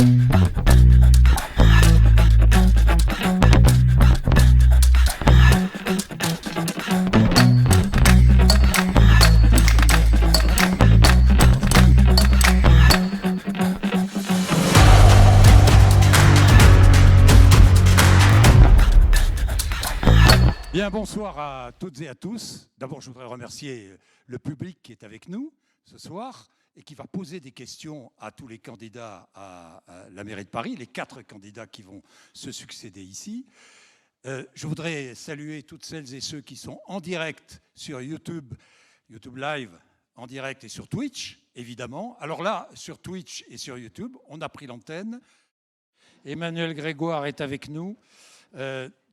Bien, bonsoir à toutes et à tous. D'abord, je voudrais remercier le public qui est avec nous ce soir et qui va poser des questions à tous les candidats à la mairie de Paris, les 4 candidats qui vont se succéder ici. Je voudrais saluer toutes celles et ceux qui sont en direct sur YouTube Live, en direct et sur Twitch, évidemment. Alors là, sur Twitch et sur YouTube, on a pris l'antenne. Emmanuel Grégoire est avec nous.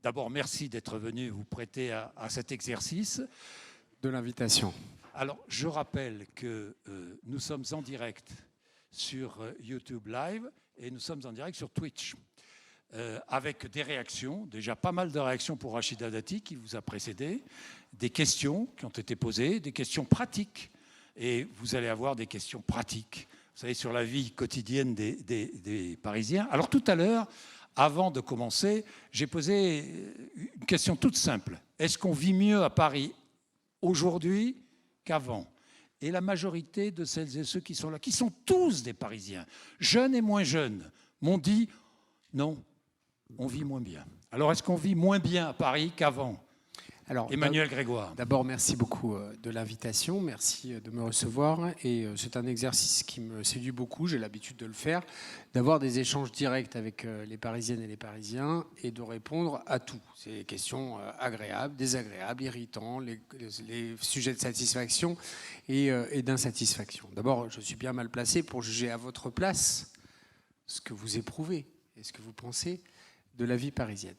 D'abord, merci d'être venu vous prêter à cet exercice. De l'invitation. Alors, je rappelle que nous sommes en direct sur YouTube Live et nous sommes en direct sur Twitch avec des réactions, déjà pas mal de réactions pour Rachida Dati qui vous a précédé, des questions qui ont été posées, des questions pratiques et vous allez avoir des questions pratiques, vous savez, sur la vie quotidienne des Parisiens. Alors, tout à l'heure, avant de commencer, j'ai posé une question toute simple. Est-ce qu'on vit mieux à Paris aujourd'hui qu'avant? Et la majorité de celles et ceux qui sont là, qui sont tous des Parisiens, jeunes et moins jeunes, m'ont dit non, on vit moins bien. Alors est-ce qu'on vit moins bien à Paris qu'avant? Alors, Emmanuel Grégoire. D'abord, merci beaucoup de l'invitation, merci de me recevoir. Et c'est un exercice qui me séduit beaucoup, j'ai l'habitude de le faire, d'avoir des échanges directs avec les Parisiennes et les Parisiens et de répondre à tout. C'est des questions agréables, désagréables, irritantes, les sujets de satisfaction et d'insatisfaction. D'abord, je suis bien mal placé pour juger à votre place ce que vous éprouvez et ce que vous pensez de la vie parisienne.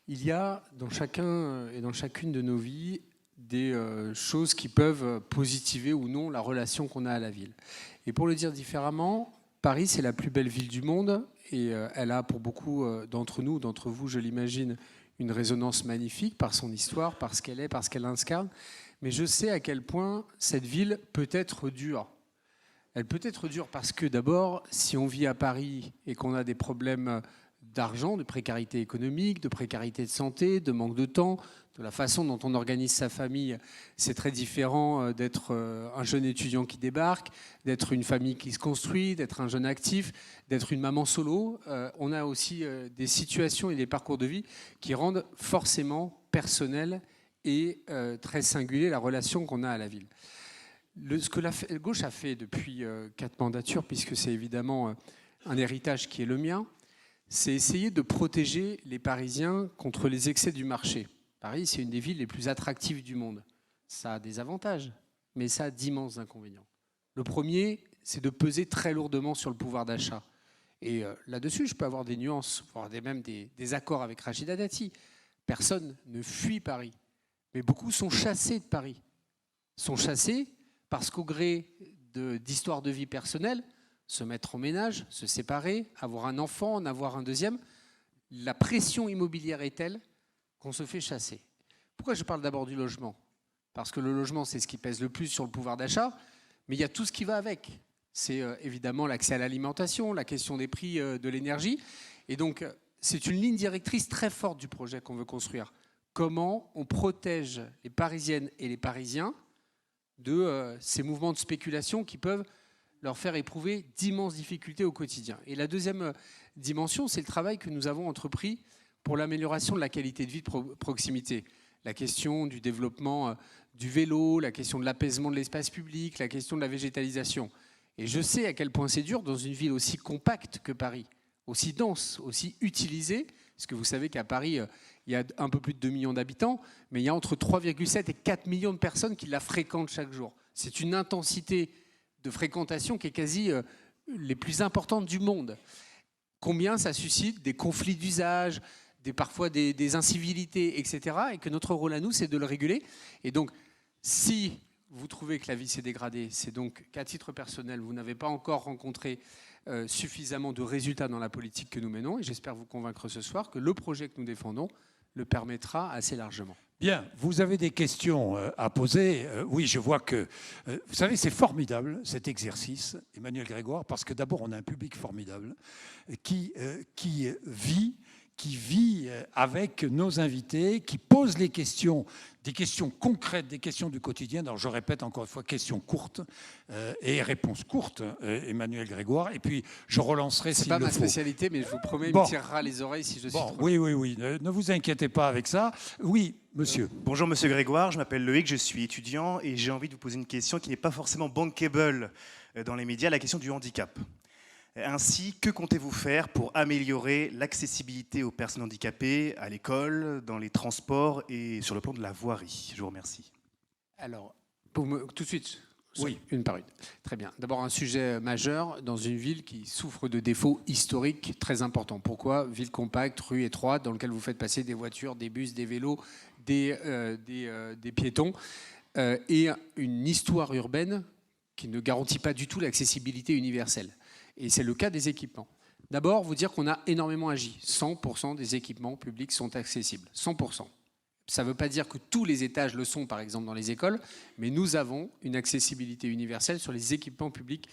Il y a dans chacun et dans chacune de nos vies des choses qui peuvent positiver ou non la relation qu'on a à la ville. Et pour le dire différemment, Paris, c'est la plus belle ville du monde et elle a pour beaucoup d'entre nous, d'entre vous, je l'imagine, une résonance magnifique par son histoire, par ce qu'elle est, par ce qu'elle incarne. Mais je sais à quel point cette ville peut être dure. Elle peut être dure parce que d'abord, si on vit à Paris et qu'on a des problèmes d'argent, de précarité économique, de précarité de santé, de manque de temps, de la façon dont on organise sa famille, c'est très différent d'être un jeune étudiant qui débarque, d'être une famille qui se construit, d'être un jeune actif, d'être une maman solo. On a aussi des situations et des parcours de vie qui rendent forcément personnel et très singulier la relation qu'on a à la ville. Ce que la gauche a fait depuis 4 mandatures, puisque c'est évidemment un héritage qui est le mien, c'est essayer de protéger les Parisiens contre les excès du marché. Paris, c'est une des villes les plus attractives du monde. Ça a des avantages, mais ça a d'immenses inconvénients. Le premier, c'est de peser très lourdement sur le pouvoir d'achat. Et là-dessus, je peux avoir des nuances, voire même des accords avec Rachida Dati. Personne ne fuit Paris, mais beaucoup sont chassés de Paris. Sont chassés parce qu'au gré d'histoires de vie personnelles, se mettre en ménage, se séparer, avoir un enfant, en avoir un deuxième, la pression immobilière est telle qu'on se fait chasser. Pourquoi je parle d'abord du logement? Parce que le logement, c'est ce qui pèse le plus sur le pouvoir d'achat, mais il y a tout ce qui va avec. C'est évidemment l'accès à l'alimentation, la question des prix de l'énergie. Et donc, c'est une ligne directrice très forte du projet qu'on veut construire. Comment on protège les Parisiennes et les Parisiens de ces mouvements de spéculation qui peuvent leur faire éprouver d'immenses difficultés au quotidien. Et la deuxième dimension, c'est le travail que nous avons entrepris pour l'amélioration de la qualité de vie de proximité. La question du développement du vélo, la question de l'apaisement de l'espace public, la question de la végétalisation. Et je sais à quel point c'est dur dans une ville aussi compacte que Paris, aussi dense, aussi utilisée, parce que vous savez qu'à Paris, il y a un peu plus de 2 millions d'habitants, mais il y a entre 3,7 et 4 millions de personnes qui la fréquentent chaque jour. C'est une intensité de fréquentation qui est quasi les plus importantes du monde. Combien ça suscite des conflits d'usage, parfois des incivilités, etc. Et que notre rôle à nous, c'est de le réguler. Et donc, si vous trouvez que la vie s'est dégradée, c'est donc qu'à titre personnel, vous n'avez pas encore rencontré suffisamment de résultats dans la politique que nous menons. Et j'espère vous convaincre ce soir que le projet que nous défendons le permettra assez largement. Bien, vous avez des questions à poser. Oui, je vois que... vous savez, c'est formidable cet exercice, Emmanuel Grégoire, parce que d'abord, on a un public formidable qui vit avec nos invités, qui pose les questions, des questions concrètes, des questions du quotidien. Alors je répète encore une fois, questions courtes et réponses courtes, Emmanuel Grégoire. Et puis je relancerai s'il le faut. C'est pas ma spécialité, mais je vous promets, il me tirera les oreilles si je suis trop... Oui. Ne vous inquiétez pas avec ça. Oui, monsieur. Bonjour, monsieur Grégoire. Je m'appelle Loïc, je suis étudiant et j'ai envie de vous poser une question qui n'est pas forcément bankable dans les médias, la question du handicap. Ainsi, que comptez-vous faire pour améliorer l'accessibilité aux personnes handicapées à l'école, dans les transports et sur le plan de la voirie? Je vous remercie. Alors, tout de suite, oui, une par une. Très bien. D'abord, un sujet majeur dans une ville qui souffre de défauts historiques très importants. Pourquoi? Ville compacte, rue étroite, dans laquelle vous faites passer des voitures, des bus, des vélos, des piétons, et une histoire urbaine qui ne garantit pas du tout l'accessibilité universelle. Et c'est le cas des équipements. D'abord, vous dire qu'on a énormément agi. 100% des équipements publics sont accessibles. 100%. Ça ne veut pas dire que tous les étages le sont, par exemple, dans les écoles, mais nous avons une accessibilité universelle sur les équipements publics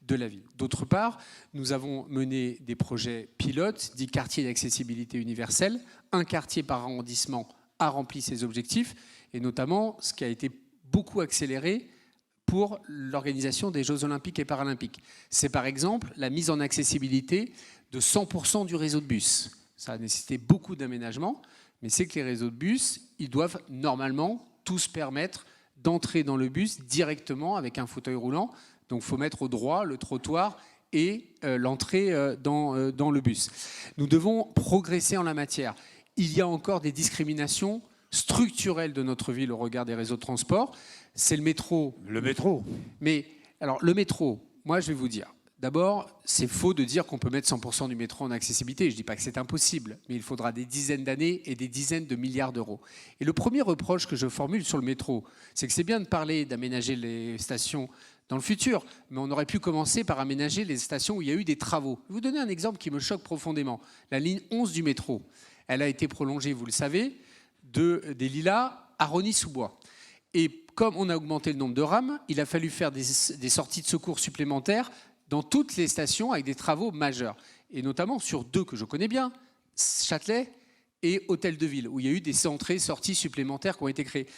de la ville. D'autre part, nous avons mené des projets pilotes, dits quartiers d'accessibilité universelle. Un quartier par arrondissement a rempli ses objectifs, et notamment ce qui a été beaucoup accéléré pour l'organisation des Jeux Olympiques et Paralympiques. C'est par exemple la mise en accessibilité de 100% du réseau de bus. Ça a nécessité beaucoup d'aménagements, mais c'est que les réseaux de bus, ils doivent normalement tous permettre d'entrer dans le bus directement avec un fauteuil roulant. Donc il faut mettre au droit le trottoir et l'entrée dans le bus. Nous devons progresser en la matière. Il y a encore des discriminations structurelles de notre ville au regard des réseaux de transport. C'est le métro. Le métro. Mais alors le métro, moi je vais vous dire, d'abord c'est faux de dire qu'on peut mettre 100% du métro en accessibilité. Je ne dis pas que c'est impossible, mais il faudra des dizaines d'années et des dizaines de milliards d'euros. Et le premier reproche que je formule sur le métro, c'est que c'est bien de parler d'aménager les stations dans le futur, mais on aurait pu commencer par aménager les stations où il y a eu des travaux. Je vais vous donner un exemple qui me choque profondément. La ligne 11 du métro, elle a été prolongée, vous le savez, des Lilas à Rosny-sous-Bois. Et comme on a augmenté le nombre de rames, il a fallu faire des sorties de secours supplémentaires dans toutes les stations avec des travaux majeurs. Et notamment sur deux que je connais bien, Châtelet et Hôtel de Ville, où il y a eu des entrées-sorties supplémentaires qui ont été créées.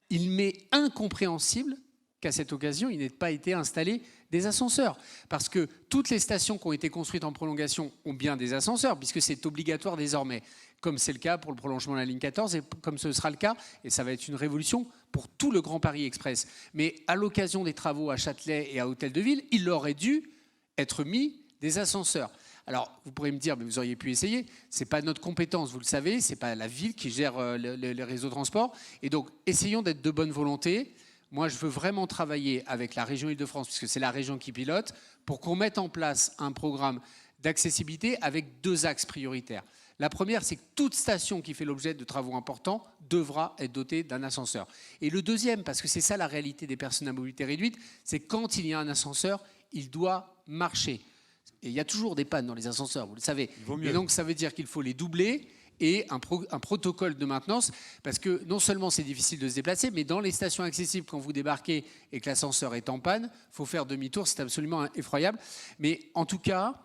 Il m'est incompréhensible qu'à cette occasion, il n'ait pas été installé des ascenseurs. Parce que toutes les stations qui ont été construites en prolongation ont bien des ascenseurs, puisque c'est obligatoire désormais, comme c'est le cas pour le prolongement de la ligne 14, et comme ce sera le cas, et ça va être une révolution pour tout le Grand Paris Express. Mais à l'occasion des travaux à Châtelet et à Hôtel de Ville, il aurait dû être mis des ascenseurs. Alors, vous pourrez me dire, mais vous auriez pu essayer, ce n'est pas notre compétence, vous le savez, ce n'est pas la ville qui gère les réseaux de transport. Et donc, essayons d'être de bonne volonté. Moi, je veux vraiment travailler avec la région Île-de-France, puisque c'est la région qui pilote, pour qu'on mette en place un programme d'accessibilité avec deux axes prioritaires. La première, c'est que toute station qui fait l'objet de travaux importants devra être dotée d'un ascenseur. Et le deuxième, parce que c'est ça la réalité des personnes à mobilité réduite, c'est quand il y a un ascenseur, il doit marcher. Et il y a toujours des pannes dans les ascenseurs, vous le savez. Et donc, ça veut dire qu'il faut les doubler et un protocole de maintenance, parce que non seulement c'est difficile de se déplacer, mais dans les stations accessibles, quand vous débarquez et que l'ascenseur est en panne, il faut faire demi-tour, c'est absolument effroyable. Mais en tout cas,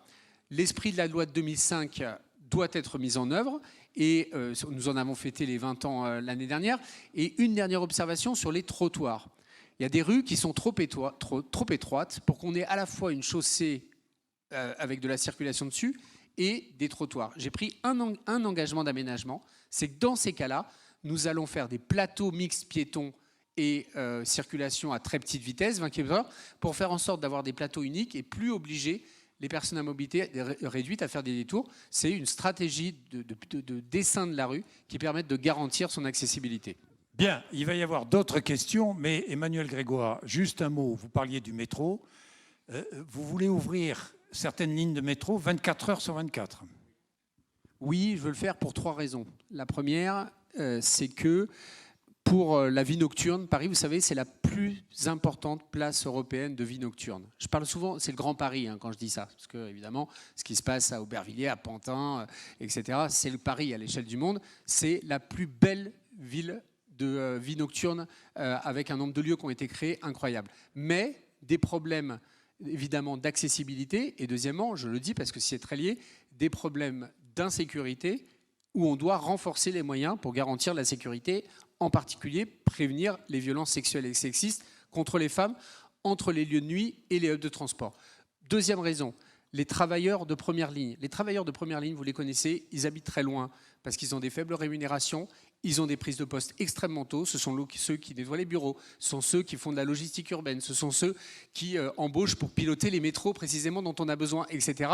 l'esprit de la loi de 2005 doit être mis en œuvre, et nous en avons fêté les 20 ans l'année dernière. Et une dernière observation sur les trottoirs. Il y a des rues qui sont trop étroites pour qu'on ait à la fois une chaussée avec de la circulation dessus et des trottoirs. J'ai pris un engagement d'aménagement, c'est que dans ces cas-là, nous allons faire des plateaux mixtes piétons et circulation à très petite vitesse, 20 km/h, pour faire en sorte d'avoir des plateaux uniques et plus obliger les personnes à mobilité réduite à faire des détours. C'est une stratégie de dessin de la rue qui permet de garantir son accessibilité. Bien, il va y avoir d'autres questions, mais Emmanuel Grégoire, juste un mot. Vous parliez du métro. Vous voulez ouvrir certaines lignes de métro 24 heures sur 24 ? Oui, je veux le faire pour trois raisons. La première, c'est que pour la vie nocturne, Paris, vous savez, c'est la plus importante place européenne de vie nocturne. Je parle souvent, c'est le Grand Paris quand je dis ça, parce que évidemment, ce qui se passe à Aubervilliers, à Pantin, etc., c'est le Paris à l'échelle du monde. C'est la plus belle ville de vie nocturne avec un nombre de lieux qui ont été créés incroyable. Mais des problèmes évidemment d'accessibilité et deuxièmement, je le dis parce que c'est très lié, des problèmes d'insécurité où on doit renforcer les moyens pour garantir la sécurité, en particulier prévenir les violences sexuelles et sexistes contre les femmes entre les lieux de nuit et les hubs de transport. Deuxième raison, les travailleurs de première ligne. Les travailleurs de première ligne, vous les connaissez, ils habitent très loin parce qu'ils ont des faibles rémunérations, ils ont des prises de poste extrêmement tôt, ce sont ceux qui nettoient les bureaux, ce sont ceux qui font de la logistique urbaine, ce sont ceux qui embauchent pour piloter les métros précisément dont on a besoin, etc.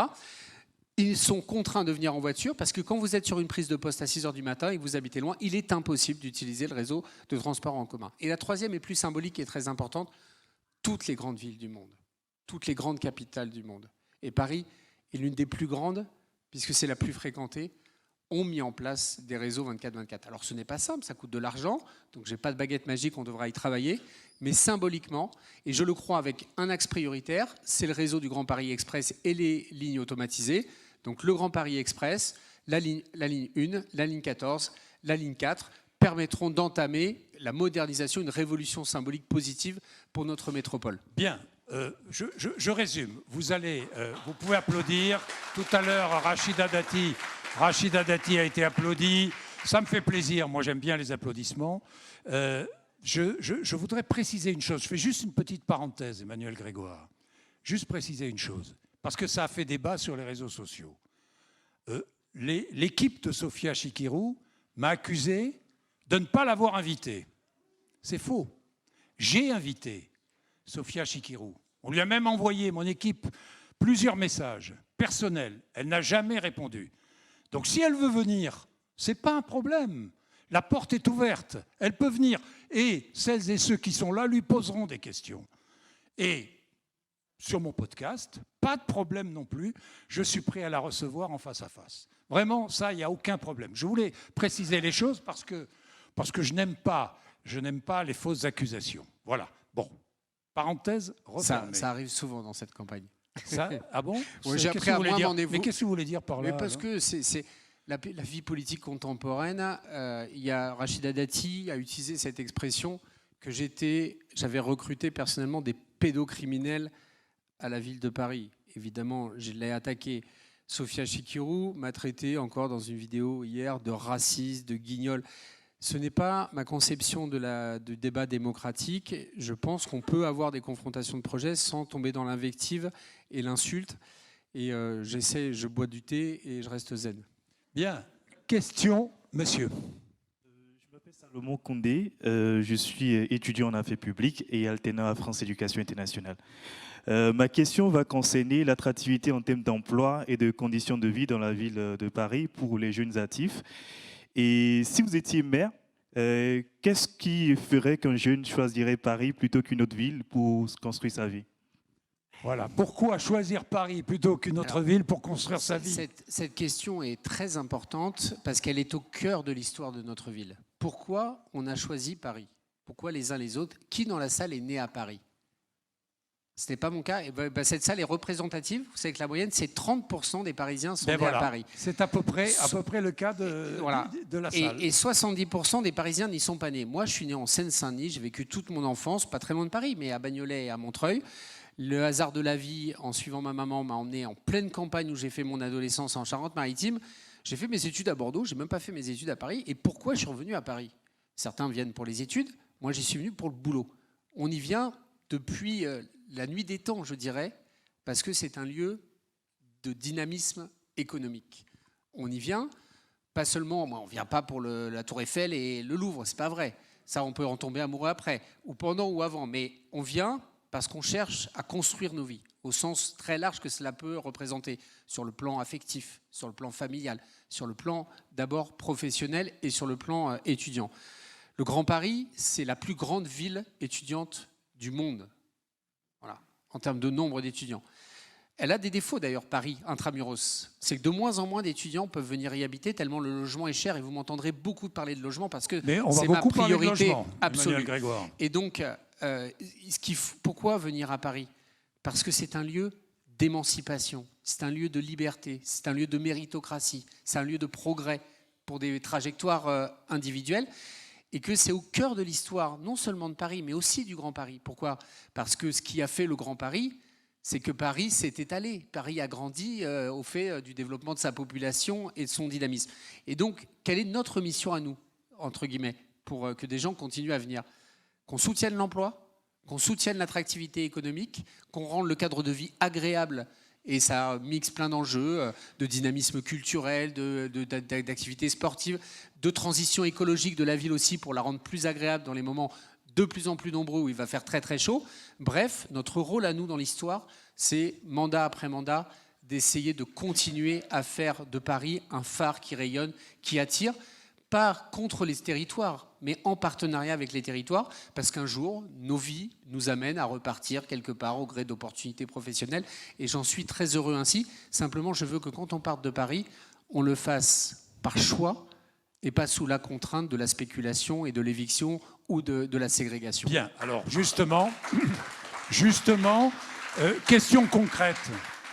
Ils sont contraints de venir en voiture parce que quand vous êtes sur une prise de poste à 6 h du matin et que vous habitez loin, il est impossible d'utiliser le réseau de transport en commun. Et la troisième est plus symbolique et très importante, toutes les grandes villes du monde, toutes les grandes capitales du monde, et Paris est l'une des plus grandes, puisque c'est la plus fréquentée, ont mis en place des réseaux 24/24. Alors ce n'est pas simple, ça coûte de l'argent, donc je n'ai pas de baguette magique, on devra y travailler, mais symboliquement, et je le crois avec un axe prioritaire, c'est le réseau du Grand Paris Express et les lignes automatisées. Donc le Grand Paris Express, la ligne 1, la ligne 14, la ligne 4 permettront d'entamer la modernisation, une révolution symbolique positive pour notre métropole. Bien, je résume. Vous pouvez applaudir. Tout à l'heure, Rachida Dati a été applaudie. Ça me fait plaisir. Moi, j'aime bien les applaudissements. Je voudrais préciser une chose. Je fais juste une petite parenthèse, Emmanuel Grégoire. Juste préciser une chose, parce que ça a fait débat sur les réseaux sociaux. L'équipe de Sophia Chikirou m'a accusé de ne pas l'avoir invitée. C'est faux. J'ai invité Sophia Chikirou. On lui a même envoyé, mon équipe, plusieurs messages personnels. Elle n'a jamais répondu. Donc si elle veut venir, ce n'est pas un problème. La porte est ouverte. Elle peut venir. Et celles et ceux qui sont là lui poseront des questions. Et sur mon podcast, pas de problème non plus. Je suis prêt à la recevoir en face à face. Vraiment, ça, il n'y a aucun problème. Je voulais préciser les choses parce que je n'aime pas les fausses accusations. Voilà. Bon. Parenthèse refermée. Ça arrive souvent dans cette campagne. Ça, ah bon? Oui, j'ai appris à moi m'en Mais qu'est-ce que vous voulez dire par là? Mais parce que c'est la vie politique contemporaine. Il y a Rachida Dati a utilisé cette expression que j'avais recruté personnellement des pédocriminels à la ville de Paris. Évidemment, je l'ai attaqué. Sophia Chikirou m'a traité encore dans une vidéo hier de raciste, de guignol. Ce n'est pas ma conception du débat démocratique. Je pense qu'on peut avoir des confrontations de projets sans tomber dans l'invective et l'insulte. Et je bois du thé et je reste zen. Bien. Question, monsieur. Je m'appelle Salomon Condé. Je suis étudiant en affaires publiques et alternant à France Éducation Internationale. Ma question va concerner l'attractivité en termes d'emploi et de conditions de vie dans la ville de Paris pour les jeunes actifs. Et si vous étiez maire, qu'est-ce qui ferait qu'un jeune choisirait Paris plutôt qu'une autre ville pour construire sa vie? Voilà. Pourquoi choisir Paris plutôt qu'une autre ville pour construire sa vie? Cette question est très importante parce qu'elle est au cœur de l'histoire de notre ville. Pourquoi on a choisi Paris? Pourquoi les uns les autres? Qui dans la salle est né à Paris? Ce n'est pas mon cas. Et cette salle est représentative. Vous savez que la moyenne, c'est 30% des Parisiens sont nés à Paris. C'est à peu près le cas de la salle. Et 70% des Parisiens n'y sont pas nés. Moi, je suis né en Seine-Saint-Denis. J'ai vécu toute mon enfance, pas très loin de Paris, mais à Bagnolet et à Montreuil. Le hasard de la vie, en suivant ma maman, m'a emmené en pleine campagne où j'ai fait mon adolescence en Charente-Maritime. J'ai fait mes études à Bordeaux. J'ai même pas fait mes études à Paris. Et pourquoi je suis revenu à Paris? Certains viennent pour les études. Moi, j'y suis venu pour le boulot. On y vient depuis la nuit des temps, je dirais, parce que c'est un lieu de dynamisme économique. On y vient, pas seulement, on ne vient pas pour la Tour Eiffel et le Louvre, c'est pas vrai. Ça, on peut en tomber amoureux après, ou pendant ou avant, mais on vient parce qu'on cherche à construire nos vies, au sens très large que cela peut représenter, sur le plan affectif, sur le plan familial, sur le plan d'abord professionnel et sur le plan étudiant. Le Grand Paris, c'est la plus grande ville étudiante du monde. Voilà, en termes de nombre d'étudiants. Elle a des défauts d'ailleurs, Paris, intramuros. C'est que de moins en moins d'étudiants peuvent venir y habiter tellement le logement est cher et vous m'entendrez beaucoup parler de logement parce que c'est ma priorité absolue. Et donc, pourquoi venir à Paris? Parce que c'est un lieu d'émancipation, c'est un lieu de liberté, c'est un lieu de méritocratie, c'est un lieu de progrès pour des trajectoires individuelles. et que c'est au cœur de l'histoire, non seulement de Paris, mais aussi du Grand Paris. Pourquoi ? Parce que ce qui a fait le Grand Paris, c'est que Paris s'est étalé. Paris a grandi au fait du développement de sa population et de son dynamisme. Et donc, quelle est notre mission à nous, entre guillemets, pour que des gens continuent à venir ? Qu'on soutienne l'emploi, qu'on soutienne l'attractivité économique, qu'on rende le cadre de vie agréable. Et ça mixe plein d'enjeux, de dynamisme culturel, d'activités sportives, de transition écologique de la ville aussi pour la rendre plus agréable dans les moments de plus en plus nombreux où il va faire très très chaud. Bref, notre rôle à nous dans l'histoire, c'est mandat après mandat d'essayer de continuer à faire de Paris un phare qui rayonne, qui attire, pas contre les territoires, mais en partenariat avec les territoires, parce qu'un jour, nos vies nous amènent à repartir quelque part au gré d'opportunités professionnelles, et j'en suis très heureux ainsi. Simplement, je veux que quand on parte de Paris, on le fasse par choix, et pas sous la contrainte de la spéculation et de l'éviction ou de la ségrégation. Bien, alors justement, question concrète.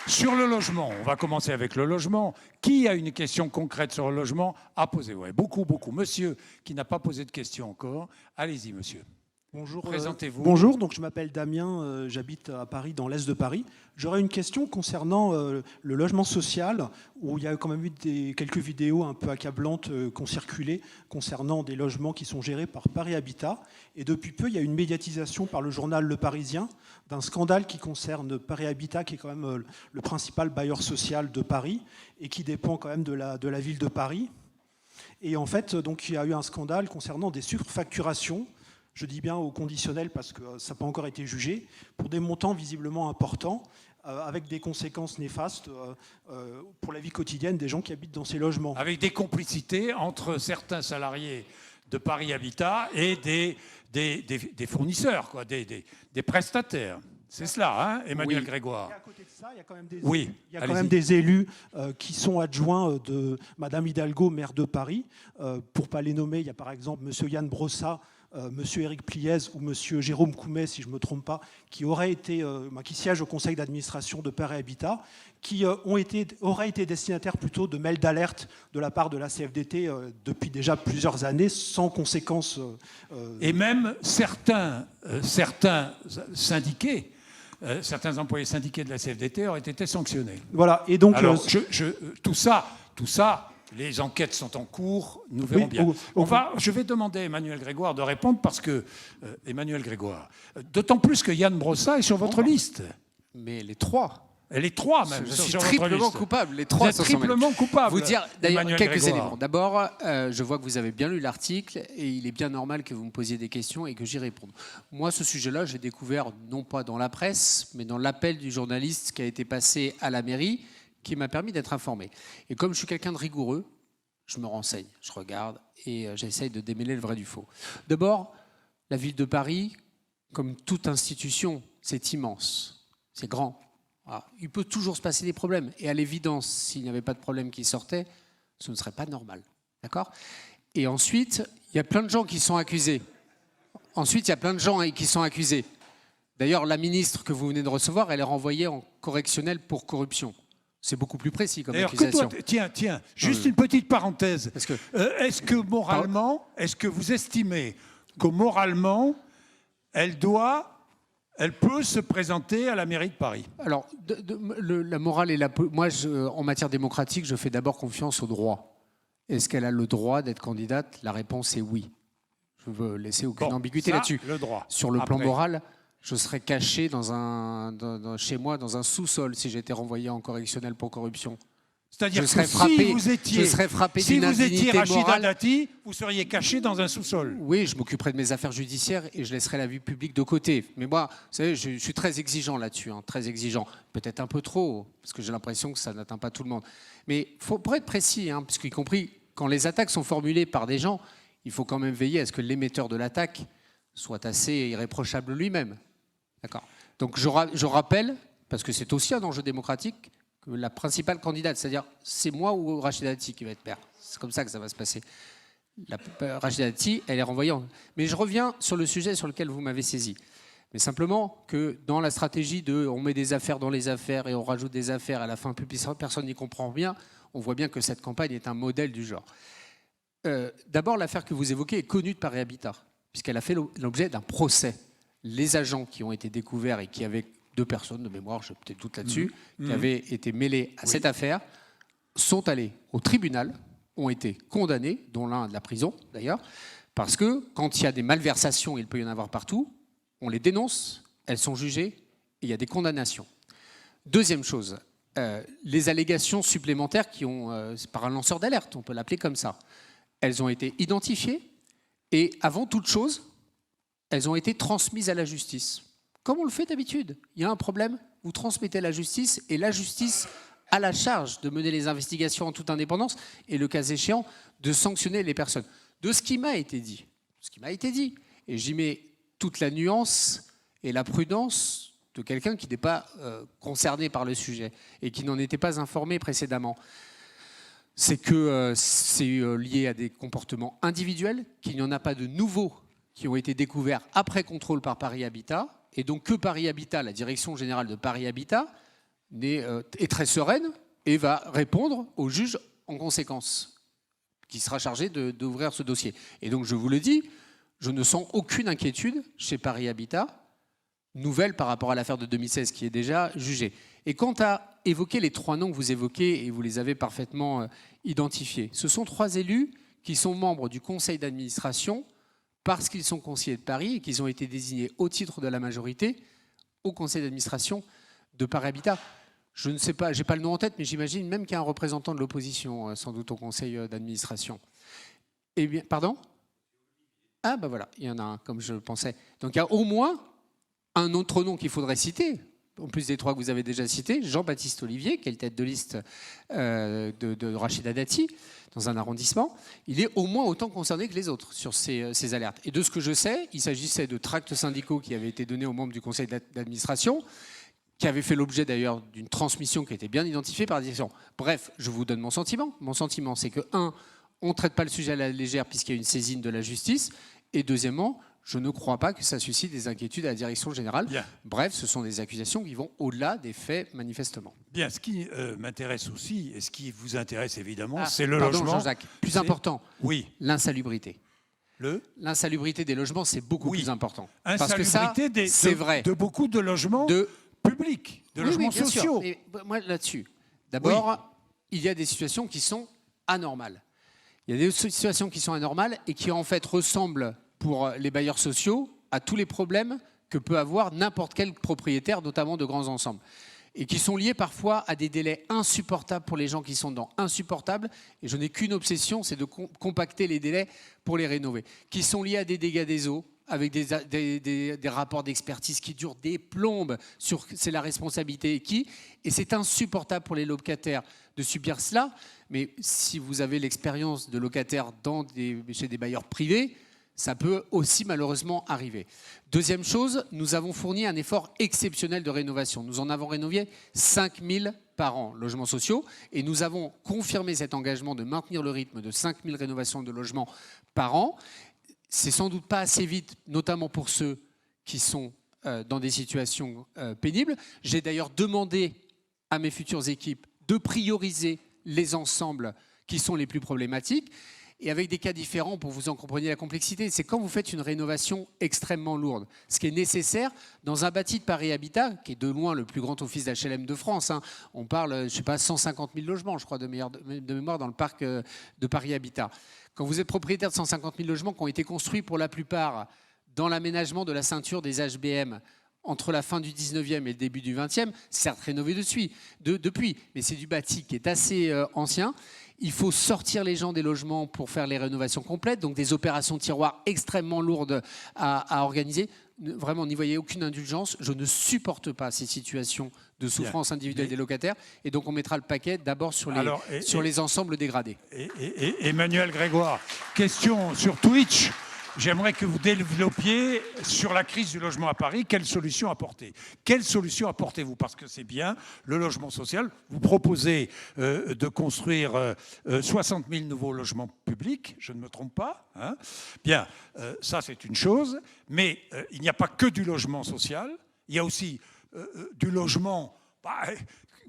Sur le logement, on va commencer avec le logement. Qui a une question concrète sur le logement à poser? Ouais, beaucoup. Monsieur qui n'a pas posé de question encore, allez-y, monsieur. Bonjour. Présentez-vous. Bonjour, donc je m'appelle Damien, j'habite à Paris, dans l'est de Paris. J'aurais une question concernant le logement social, où il y a quand même eu quelques vidéos un peu accablantes qui ont circulé concernant des logements qui sont gérés par Paris Habitat. Et depuis peu, il y a une médiatisation par le journal Le Parisien d'un scandale qui concerne Paris Habitat, qui est quand même le principal bailleur social de Paris et qui dépend quand même de la ville de Paris. Et en fait, donc, il y a eu un scandale concernant des surfacturations. Je dis bien au conditionnel parce que ça n'a pas encore été jugé, pour des montants visiblement importants, avec des conséquences néfastes pour la vie quotidienne des gens qui habitent dans ces logements. Avec des complicités entre certains salariés de Paris Habitat et des fournisseurs, quoi, des prestataires. C'est cela, hein, Emmanuel Grégoire. Et à côté de ça, il y a quand même quand même des élus qui sont adjoints de Madame Hidalgo, maire de Paris. Pour ne pas les nommer, il y a par exemple M. Yann Brossat, Monsieur Éric Pliez ou Monsieur Jérôme Coumet, si je ne me trompe pas, qui siègent au conseil d'administration de Paris Habitat, qui auraient été destinataires plutôt de mails d'alerte de la part de la CFDT depuis déjà plusieurs années, sans conséquences. Et même certains syndiqués, certains employés syndiqués de la CFDT auraient été sanctionnés. Voilà. Et donc, alors, tout ça. Les enquêtes sont en cours, nous verrons bien. Je vais demander à Emmanuel Grégoire de répondre parce que, Emmanuel Grégoire, d'autant plus que Yann Brossat est sur votre liste. Mais les trois. Les trois, même. Je suis triplement coupable. Les trois sont triplement coupables. Vous dire d'ailleurs quelques Grégoire. éléments. D'abord, je vois que vous avez bien lu l'article et il est bien normal que vous me posiez des questions et que j'y réponde. Moi, ce sujet-là, j'ai découvert non pas dans la presse, mais dans l'appel du journaliste qui a été passé à la mairie, qui m'a permis d'être informé. Et comme je suis quelqu'un de rigoureux, je me renseigne, je regarde et j'essaye de démêler le vrai du faux. D'abord, la ville de Paris, comme toute institution, c'est immense, c'est grand. Alors, il peut toujours se passer des problèmes. Et à l'évidence, s'il n'y avait pas de problème qui sortait, ce ne serait pas normal. D'accord ? Et ensuite, il y a plein de gens qui sont accusés. D'ailleurs, la ministre que vous venez de recevoir, elle est renvoyée en correctionnel pour corruption. C'est beaucoup plus précis comme accusation. Tiens, juste une petite parenthèse. Parce que, est-ce que vous estimez que moralement, elle peut se présenter à la mairie de Paris? Alors, la morale et moi, en matière démocratique, je fais d'abord confiance au droit. Est-ce qu'elle a le droit d'être candidate? La réponse est oui. Je veux laisser aucune ambiguïté là-dessus. Le droit. Sur le plan moral, je serais caché chez moi dans un sous-sol si j'étais renvoyé en correctionnel pour corruption. C'est-à-dire que je serais frappé d'une indignité Rachida morale. Dati, vous seriez caché dans un sous-sol. Oui, je m'occuperai de mes affaires judiciaires et je laisserai la vie publique de côté. Mais moi, vous savez, je suis très exigeant là-dessus, très exigeant. Peut-être un peu trop, parce que j'ai l'impression que ça n'atteint pas tout le monde. Mais pour être précis, parce qu'y compris quand les attaques sont formulées par des gens, il faut quand même veiller à ce que l'émetteur de l'attaque soit assez irréprochable lui-même. D'accord. Donc je rappelle, parce que c'est aussi un enjeu démocratique, que la principale candidate, c'est-à-dire c'est moi ou Rachida Dati qui va être maire. C'est comme ça que ça va se passer. Rachida Dati, elle est renvoyée. Mais je reviens sur le sujet sur lequel vous m'avez saisi. Mais simplement que dans la stratégie de on met des affaires dans les affaires et on rajoute des affaires, à la fin personne n'y comprend bien, on voit bien que cette campagne est un modèle du genre. D'abord, l'affaire que vous évoquez est connue de Paris Habitat, puisqu'elle a fait l'objet d'un procès. Les agents qui ont été découverts et qui avaient 2 personnes de mémoire, j'ai peut-être doute là-dessus, qui avaient été mêlées à cette affaire, sont allés au tribunal, ont été condamnés, dont l'un de la prison d'ailleurs, parce que quand il y a des malversations, il peut y en avoir partout, on les dénonce, elles sont jugées, et il y a des condamnations. Deuxième chose, les allégations supplémentaires qui ont, par un lanceur d'alerte, on peut l'appeler comme ça, elles ont été identifiées et avant toute chose, elles ont été transmises à la justice. Comme on le fait d'habitude. Il y a un problème, vous transmettez à la justice et la justice a la charge de mener les investigations en toute indépendance et le cas échéant de sanctionner les personnes. De ce qui m'a été dit, et j'y mets toute la nuance et la prudence de quelqu'un qui n'est pas concerné par le sujet et qui n'en était pas informé précédemment, c'est que c'est lié à des comportements individuels, qu'il n'y en a pas de nouveaux qui ont été découverts après contrôle par Paris Habitat, et donc que Paris Habitat, la direction générale de Paris Habitat, est très sereine et va répondre au juge en conséquence, qui sera chargé d'ouvrir ce dossier. Et donc je vous le dis, je ne sens aucune inquiétude chez Paris Habitat, nouvelle par rapport à l'affaire de 2016 qui est déjà jugée. Et quant à évoquer les 3 noms que vous évoquez, et vous les avez parfaitement identifiés, ce sont 3 élus qui sont membres du conseil d'administration parce qu'ils sont conseillers de Paris et qu'ils ont été désignés au titre de la majorité au conseil d'administration de Paris Habitat. Je ne sais pas, je n'ai pas le nom en tête, mais j'imagine même qu'il y a un représentant de l'opposition, sans doute, au conseil d'administration. Eh bien, pardon ? Ah ben voilà, il y en a un, comme je le pensais. Donc il y a au moins un autre nom qu'il faudrait citer, en plus des 3 que vous avez déjà cités, Jean-Baptiste Olivier, qui est le tête de liste de Rachida Dati, dans un arrondissement. Il est au moins autant concerné que les autres sur ces alertes. Et de ce que je sais, il s'agissait de tracts syndicaux qui avaient été donnés aux membres du conseil d'administration, qui avaient fait l'objet d'ailleurs d'une transmission qui était bien identifiée par la direction. Bref, je vous donne mon sentiment. Mon sentiment, c'est que, 1, on ne traite pas le sujet à la légère puisqu'il y a une saisine de la justice, et deuxièmement, je ne crois pas que ça suscite des inquiétudes à la direction générale. Bien. Bref, ce sont des accusations qui vont au-delà des faits, manifestement. Bien, ce qui m'intéresse aussi, et ce qui vous intéresse évidemment, c'est le logement. Jean-Jacques, plus important, oui. L'insalubrité. L'insalubrité des logements, c'est beaucoup plus important. Parce que ça, c'est vrai. De beaucoup de logements publics, de logements sociaux. Mais moi, là-dessus, d'abord, il y a des situations qui sont anormales. Il y a des situations qui sont anormales et qui, en fait, ressemblent pour les bailleurs sociaux à tous les problèmes que peut avoir n'importe quel propriétaire, notamment de grands ensembles, et qui sont liés parfois à des délais insupportables pour les gens qui sont dedans. Insupportables, et je n'ai qu'une obsession, c'est de compacter les délais pour les rénover, qui sont liés à des dégâts des eaux, avec des rapports d'expertise qui durent des plombes sur c'est la responsabilité de qui, et c'est insupportable pour les locataires de subir cela, mais si vous avez l'expérience de locataires chez des bailleurs privés, ça peut aussi malheureusement arriver. Deuxième chose, nous avons fourni un effort exceptionnel de rénovation. Nous en avons rénové 5000 par an, logements sociaux, et nous avons confirmé cet engagement de maintenir le rythme de 5000 rénovations de logements par an. C'est sans doute pas assez vite, notamment pour ceux qui sont dans des situations pénibles. J'ai d'ailleurs demandé à mes futures équipes de prioriser les ensembles qui sont les plus problématiques, et avec des cas différents pour que vous en compreniez la complexité. C'est quand vous faites une rénovation extrêmement lourde, ce qui est nécessaire dans un bâti de Paris Habitat, qui est de loin le plus grand office d'HLM de France. Hein. On parle, je ne sais pas, 150 000 logements, je crois, de mémoire dans le parc de Paris Habitat. Quand vous êtes propriétaire de 150 000 logements qui ont été construits pour la plupart dans l'aménagement de la ceinture des HBM, entre la fin du 19e et le début du 20e, certes rénové depuis, mais c'est du bâti qui est assez ancien. Il faut sortir les gens des logements pour faire les rénovations complètes, donc des opérations tiroirs extrêmement lourdes à organiser. Vraiment, n'y voyez aucune indulgence. Je ne supporte pas ces situations de souffrance individuelle des locataires, et donc on mettra le paquet d'abord sur les ensembles dégradés. Emmanuel Grégoire, question sur Twitch. J'aimerais que vous développiez sur la crise du logement à Paris. Quelles solutions apporter? Quelles solutions apportez-vous? Parce que c'est bien, le logement social. Vous proposez de construire 60 000 nouveaux logements publics, je ne me trompe pas. Hein. Bien, ça c'est une chose. Mais il n'y a pas que du logement social. Il y a aussi du logement,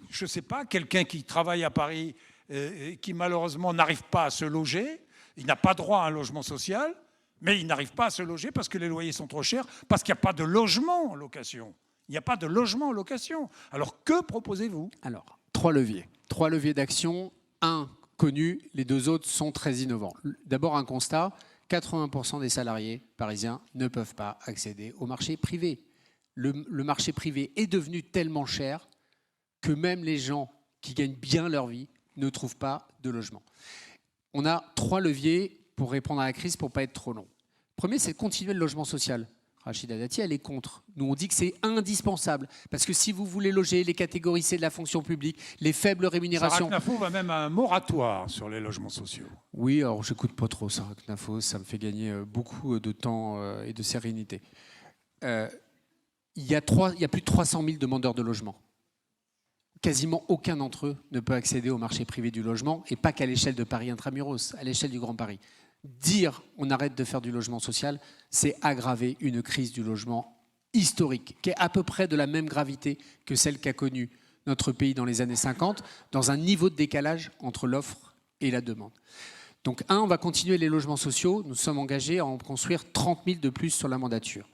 je ne sais pas, quelqu'un qui travaille à Paris qui malheureusement n'arrive pas à se loger. Il n'a pas droit à un logement social, mais il n'arrive pas à se loger parce que les loyers sont trop chers, parce qu'il n'y a pas de logement en location. Il n'y a pas de logement en location. Alors, que proposez-vous? Alors, 3 leviers. 3 leviers d'action. Un connu, les 2 autres sont très innovants. D'abord, un constat, 80% des salariés parisiens ne peuvent pas accéder au marché privé. Le marché privé est devenu tellement cher que même les gens qui gagnent bien leur vie ne trouvent pas de logement. On a 3 leviers pour répondre à la crise, pour ne pas être trop long. Le premier, c'est de continuer le logement social. Rachida Dati, elle est contre. Nous, on dit que c'est indispensable. Parce que si vous voulez loger les catégories C de la fonction publique, les faibles rémunérations... Sarah Knafo va même à un moratoire sur les logements sociaux. Oui, alors j'écoute pas trop Sarah Knafo, ça me fait gagner beaucoup de temps et de sérénité. Il y a plus de 300 000 demandeurs de logement. Quasiment aucun d'entre eux ne peut accéder au marché privé du logement, et pas qu'à l'échelle de Paris Intramuros, à l'échelle du Grand Paris. Dire on arrête de faire du logement social, c'est aggraver une crise du logement historique, qui est à peu près de la même gravité que celle qu'a connue notre pays dans les années 50, dans un niveau de décalage entre l'offre et la demande. Donc, on va continuer les logements sociaux. Nous sommes engagés à en construire 30 000 de plus sur la mandature.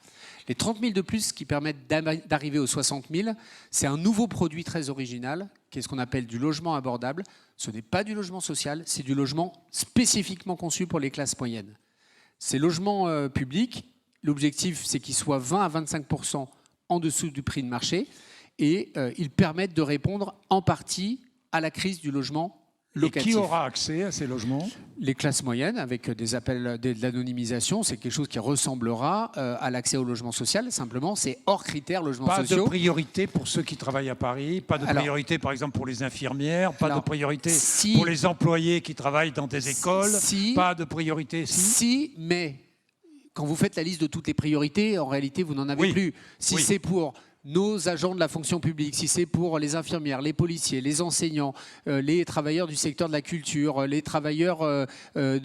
Les 30 000 de plus qui permettent d'arriver aux 60 000, c'est un nouveau produit très original, qui est ce qu'on appelle du logement abordable. Ce n'est pas du logement social, c'est du logement spécifiquement conçu pour les classes moyennes. Ces logements publics, l'objectif, c'est qu'ils soient 20 à 25% en dessous du prix de marché, et ils permettent de répondre en partie à la crise du logement locatif. Et qui aura accès à ces logements? Les classes moyennes, avec des appels de l'anonymisation, c'est quelque chose qui ressemblera à l'accès au logement social. Simplement, c'est hors critères logements sociaux. Pas de priorité pour ceux qui travaillent à Paris, pas de priorité par exemple pour les infirmières, pas de priorité pour les employés qui travaillent dans des écoles, pas de priorité. Si, mais quand vous faites la liste de toutes les priorités, en réalité, vous n'en avez plus. Si c'est pour nos agents de la fonction publique, si c'est pour les infirmières, les policiers, les enseignants, les travailleurs du secteur de la culture, les travailleurs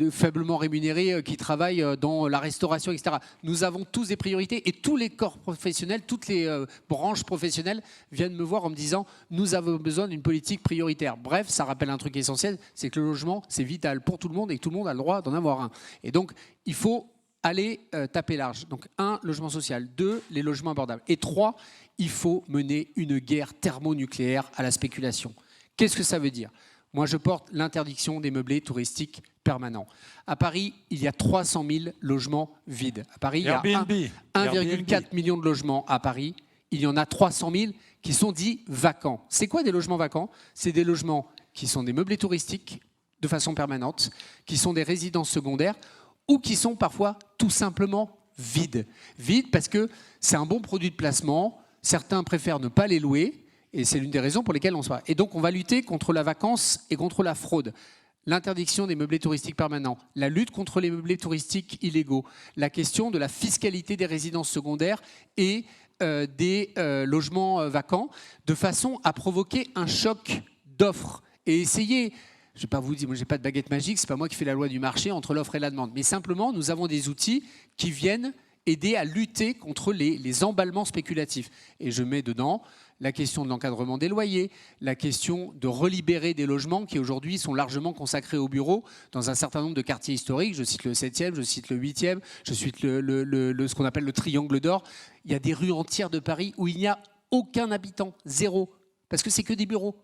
faiblement rémunérés qui travaillent dans la restauration, etc. Nous avons tous des priorités et tous les corps professionnels, toutes les branches professionnelles viennent me voir en me disant « nous avons besoin d'une politique prioritaire ». Bref, ça rappelle un truc essentiel, c'est que le logement, c'est vital pour tout le monde et que tout le monde a le droit d'en avoir un. Et donc, il faut aller taper large. Donc, 1, logement social. 2, les logements abordables. Et 3, il faut mener une guerre thermonucléaire à la spéculation. Qu'est-ce que ça veut dire? Moi, je porte l'interdiction des meublés touristiques permanents. À Paris, il y a 300 000 logements vides. À Paris, il y a 1,4 million de logements à Paris. Il y en a 300 000 qui sont dits vacants. C'est quoi des logements vacants? C'est des logements qui sont des meublés touristiques de façon permanente, qui sont des résidences secondaires ou qui sont parfois tout simplement vides. Vides parce que c'est un bon produit de placement. Certains préfèrent ne pas les louer, et c'est l'une des raisons pour lesquelles on se voit. Et donc, on va lutter contre la vacance et contre la fraude. L'interdiction des meublés touristiques permanents, la lutte contre les meublés touristiques illégaux, la question de la fiscalité des résidences secondaires et des logements vacants, de façon à provoquer un choc d'offres et essayer... Je ne vais pas vous dire, moi j'ai pas de baguette magique, c'est pas moi qui fais la loi du marché entre l'offre et la demande. Mais simplement, nous avons des outils qui viennent aider à lutter contre les emballements spéculatifs. Et je mets dedans la question de l'encadrement des loyers, la question de relibérer des logements qui aujourd'hui sont largement consacrés aux bureaux dans un certain nombre de quartiers historiques. Je cite le 7e, je cite le 8e, je cite ce qu'on appelle le triangle d'or. Il y a des rues entières de Paris où il n'y a aucun habitant, zéro, parce que c'est que des bureaux.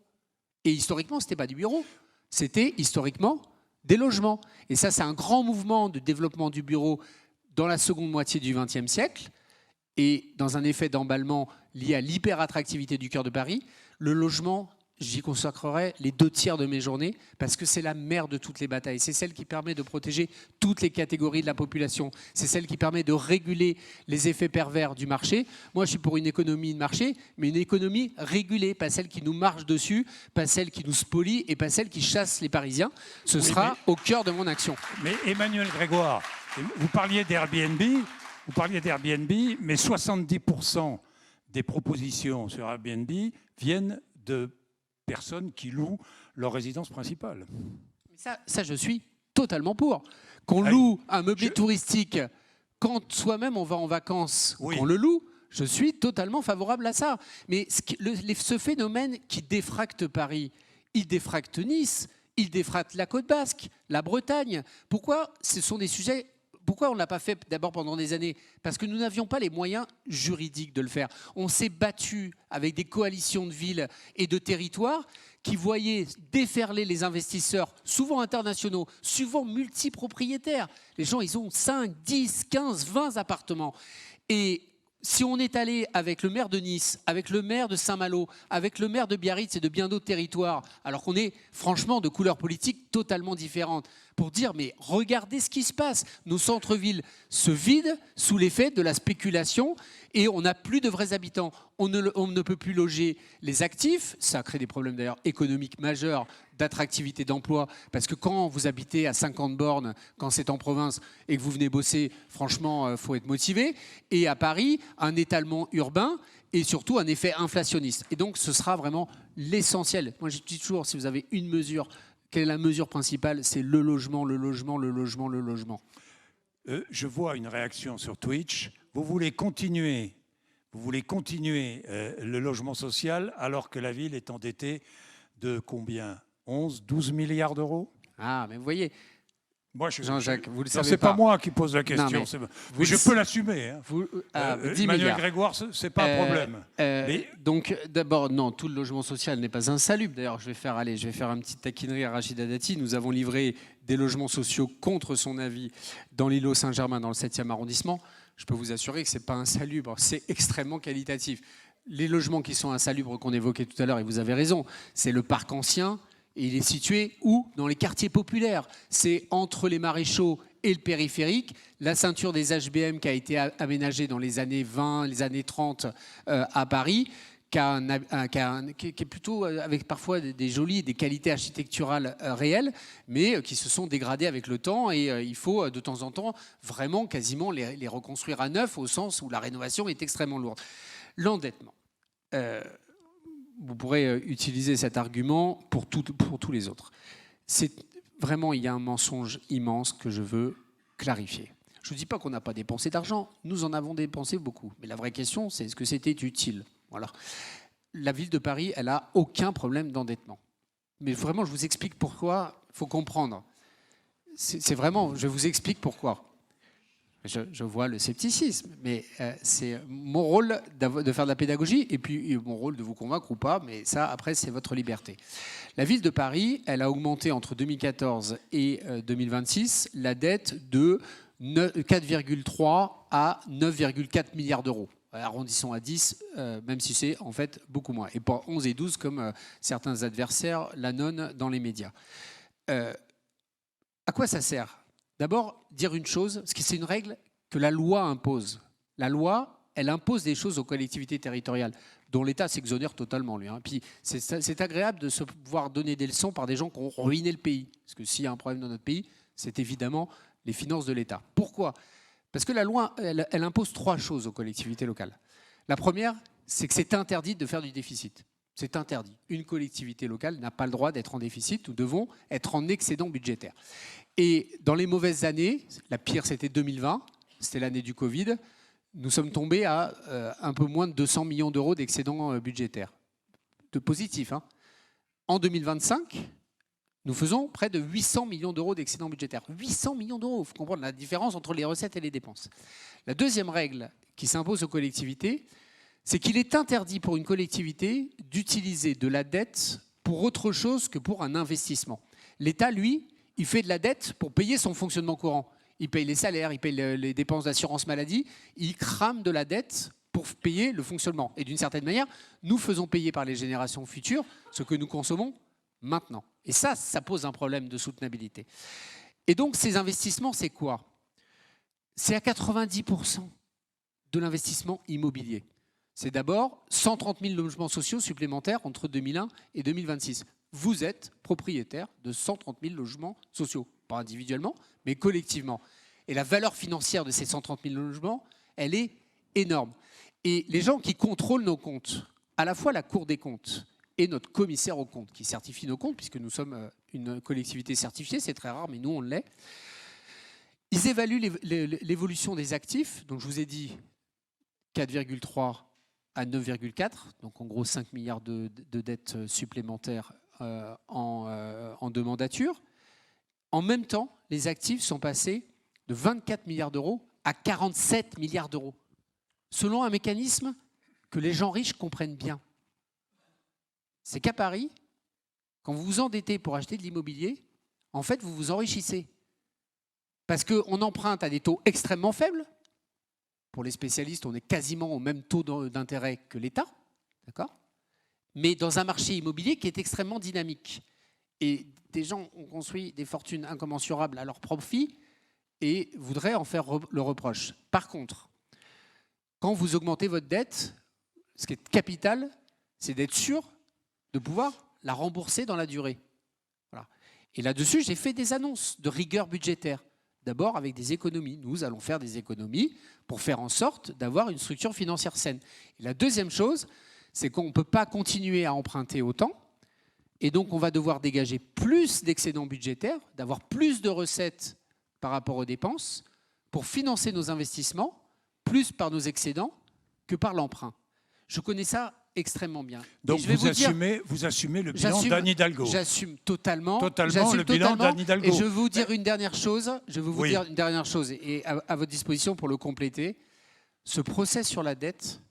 Et historiquement, ce n'était pas du bureau. C'était historiquement des logements. Et ça, c'est un grand mouvement de développement du bureau dans la seconde moitié du XXe siècle. Et dans un effet d'emballement lié à l'hyper-attractivité du cœur de Paris, le logement, j'y consacrerai les 2/3 de mes journées parce que c'est la mère de toutes les batailles. C'est celle qui permet de protéger toutes les catégories de la population. C'est celle qui permet de réguler les effets pervers du marché. Moi, je suis pour une économie de marché, mais une économie régulée, pas celle qui nous marche dessus, pas celle qui nous spolie et pas celle qui chasse les Parisiens. Ce sera au cœur de mon action. Mais Emmanuel Grégoire, vous parliez d'Airbnb, mais 70% des propositions sur Airbnb viennent de personnes qui louent leur résidence principale. Ça, je suis totalement pour. Qu'on loue un meublé touristique quand soi-même on va en vacances, qu'on le loue, je suis totalement favorable à ça. Mais ce phénomène qui défracte Paris, il défracte Nice, il défrate la Côte Basque, la Bretagne. Pourquoi ce sont des sujets... Pourquoi on ne l'a pas fait d'abord pendant des années? Parce que nous n'avions pas les moyens juridiques de le faire. On s'est battu avec des coalitions de villes et de territoires qui voyaient déferler les investisseurs, souvent internationaux, souvent multipropriétaires. Les gens, ils ont 5, 10, 15, 20 appartements. Et si on est allé avec le maire de Nice, avec le maire de Saint-Malo, avec le maire de Biarritz et de bien d'autres territoires, alors qu'on est franchement de couleurs politiques totalement différentes, pour dire mais regardez ce qui se passe, nos centres-villes se vident sous l'effet de la spéculation et on n'a plus de vrais habitants. On ne peut plus loger les actifs, ça crée des problèmes d'ailleurs économiques majeurs, d'attractivité d'emploi, parce que quand vous habitez à 50 bornes, quand c'est en province et que vous venez bosser, franchement, il faut être motivé. Et à Paris, un étalement urbain et surtout un effet inflationniste. Et donc ce sera vraiment l'essentiel. Moi je dis toujours, si vous avez une mesure, quelle est la mesure principale? C'est le logement, le logement, le logement, le logement. Je vois une réaction sur Twitch. Vous voulez continuer le logement social alors que la ville est endettée de combien? 11, 12 milliards d'euros? Ah, mais vous voyez, Moi, Jean-Jacques, vous le savez c'est pas. pas moi qui pose la question. Non, mais Je peux l'assumer. Hein. 10 Emmanuel milliards. Grégoire, c'est pas un problème. Mais Donc, d'abord, non, tout le logement social n'est pas insalubre. D'ailleurs, je vais faire une petite taquinerie à Rachida Dati. Nous avons livré des logements sociaux contre son avis dans l'îlot Saint-Germain, dans le 7e arrondissement. Je peux vous assurer que ce n'est pas insalubre, c'est extrêmement qualitatif. Les logements qui sont insalubres qu'on évoquait tout à l'heure, et vous avez raison, c'est le parc ancien. Et il est situé où? Dans les quartiers populaires. C'est entre les Maréchaux et le périphérique. La ceinture des HBM qui a été aménagée dans les années 20, les années 30 à Paris, qui est plutôt avec parfois des jolies, des qualités architecturales réelles, mais qui se sont dégradées avec le temps. Et il faut de temps en temps vraiment quasiment les reconstruire à neuf, au sens où la rénovation est extrêmement lourde. L'endettement. Vous pourrez utiliser cet argument pour tous les autres. Vraiment, il y a un mensonge immense que je veux clarifier. Je ne dis pas qu'on n'a pas dépensé d'argent, nous en avons dépensé beaucoup. Mais la vraie question, c'est est-ce que c'était utile? Voilà. La ville de Paris, elle n'a aucun problème d'endettement. Mais vraiment, je vous explique pourquoi, il faut comprendre. C'est vraiment, je vous explique pourquoi. Je vois le scepticisme, mais c'est mon rôle de faire de la pédagogie et puis mon rôle de vous convaincre ou pas, mais ça, après, c'est votre liberté. La ville de Paris, elle a augmenté entre 2014 et 2026 la dette de 4,3 à 9,4 milliards d'euros. Arrondissons à 10, même si c'est en fait beaucoup moins. Et pas 11 et 12 comme certains adversaires l'annonnent dans les médias. À quoi ça sert? D'abord, dire une chose, parce que c'est une règle que la loi impose. La loi, elle impose des choses aux collectivités territoriales, dont l'État s'exonère totalement, lui. Hein. Puis c'est agréable de se pouvoir donner des leçons par des gens qui ont ruiné le pays. Parce que s'il y a un problème dans notre pays, c'est évidemment les finances de l'État. Pourquoi? Parce que la loi, elle impose 3 choses aux collectivités locales. La première, c'est que c'est interdit de faire du déficit. C'est interdit. Une collectivité locale n'a pas le droit d'être en déficit. Nous devons être en excédent budgétaire. Et dans les mauvaises années, la pire c'était 2020, c'était l'année du Covid, nous sommes tombés à un peu moins de 200 millions d'euros d'excédent budgétaire. De positif. Hein. En 2025, nous faisons près de 800 millions d'euros d'excédent budgétaire. 800 millions d'euros, il faut comprendre la différence entre les recettes et les dépenses. La deuxième règle qui s'impose aux collectivités, c'est qu'il est interdit pour une collectivité d'utiliser de la dette pour autre chose que pour un investissement. L'État, lui, il fait de la dette pour payer son fonctionnement courant. Il paye les salaires, il paye les dépenses d'assurance maladie, il crame de la dette pour payer le fonctionnement. Et d'une certaine manière, nous faisons payer par les générations futures ce que nous consommons maintenant. Et ça pose un problème de soutenabilité. Et donc, ces investissements, c'est quoi? C'est à 90% de l'investissement immobilier. C'est d'abord 130 000 logements sociaux supplémentaires entre 2001 et 2026. Vous êtes propriétaire de 130 000 logements sociaux, pas individuellement, mais collectivement. Et la valeur financière de ces 130 000 logements, elle est énorme. Et les gens qui contrôlent nos comptes, à la fois la Cour des comptes et notre commissaire aux comptes, qui certifie nos comptes, puisque nous sommes une collectivité certifiée, c'est très rare, mais nous, on l'est, ils évaluent l'évolution des actifs. Donc, je vous ai dit 4,3 à 9,4, donc en gros 5 milliards de dettes supplémentaires en 2 mandatures. En même temps, les actifs sont passés de 24 milliards d'euros à 47 milliards d'euros, selon un mécanisme que les gens riches comprennent bien. C'est qu'à Paris, quand vous vous endettez pour acheter de l'immobilier, en fait, vous vous enrichissez. Parce qu'on emprunte à des taux extrêmement faibles. Pour les spécialistes, on est quasiment au même taux d'intérêt que l'État, d'accord ? Mais dans un marché immobilier qui est extrêmement dynamique. Et des gens ont construit des fortunes incommensurables à leur profit et voudraient en faire le reproche. Par contre, quand vous augmentez votre dette, ce qui est capital, c'est d'être sûr de pouvoir la rembourser dans la durée. Voilà. Et là-dessus, j'ai fait des annonces de rigueur budgétaire. D'abord avec des économies. Nous allons faire des économies pour faire en sorte d'avoir une structure financière saine. Et la deuxième chose, c'est qu'on ne peut pas continuer à emprunter autant. Et donc, on va devoir dégager plus d'excédents budgétaires, d'avoir plus de recettes par rapport aux dépenses pour financer nos investissements, plus par nos excédents que par l'emprunt. Je connais ça extrêmement bien. Donc vous assumez le bilan d'Anne Hidalgo. J'assume totalement. Le bilan d'Anne Hidalgo. Et je vais vous dire une dernière chose. Et à votre disposition pour le compléter. Ce procès sur la dette,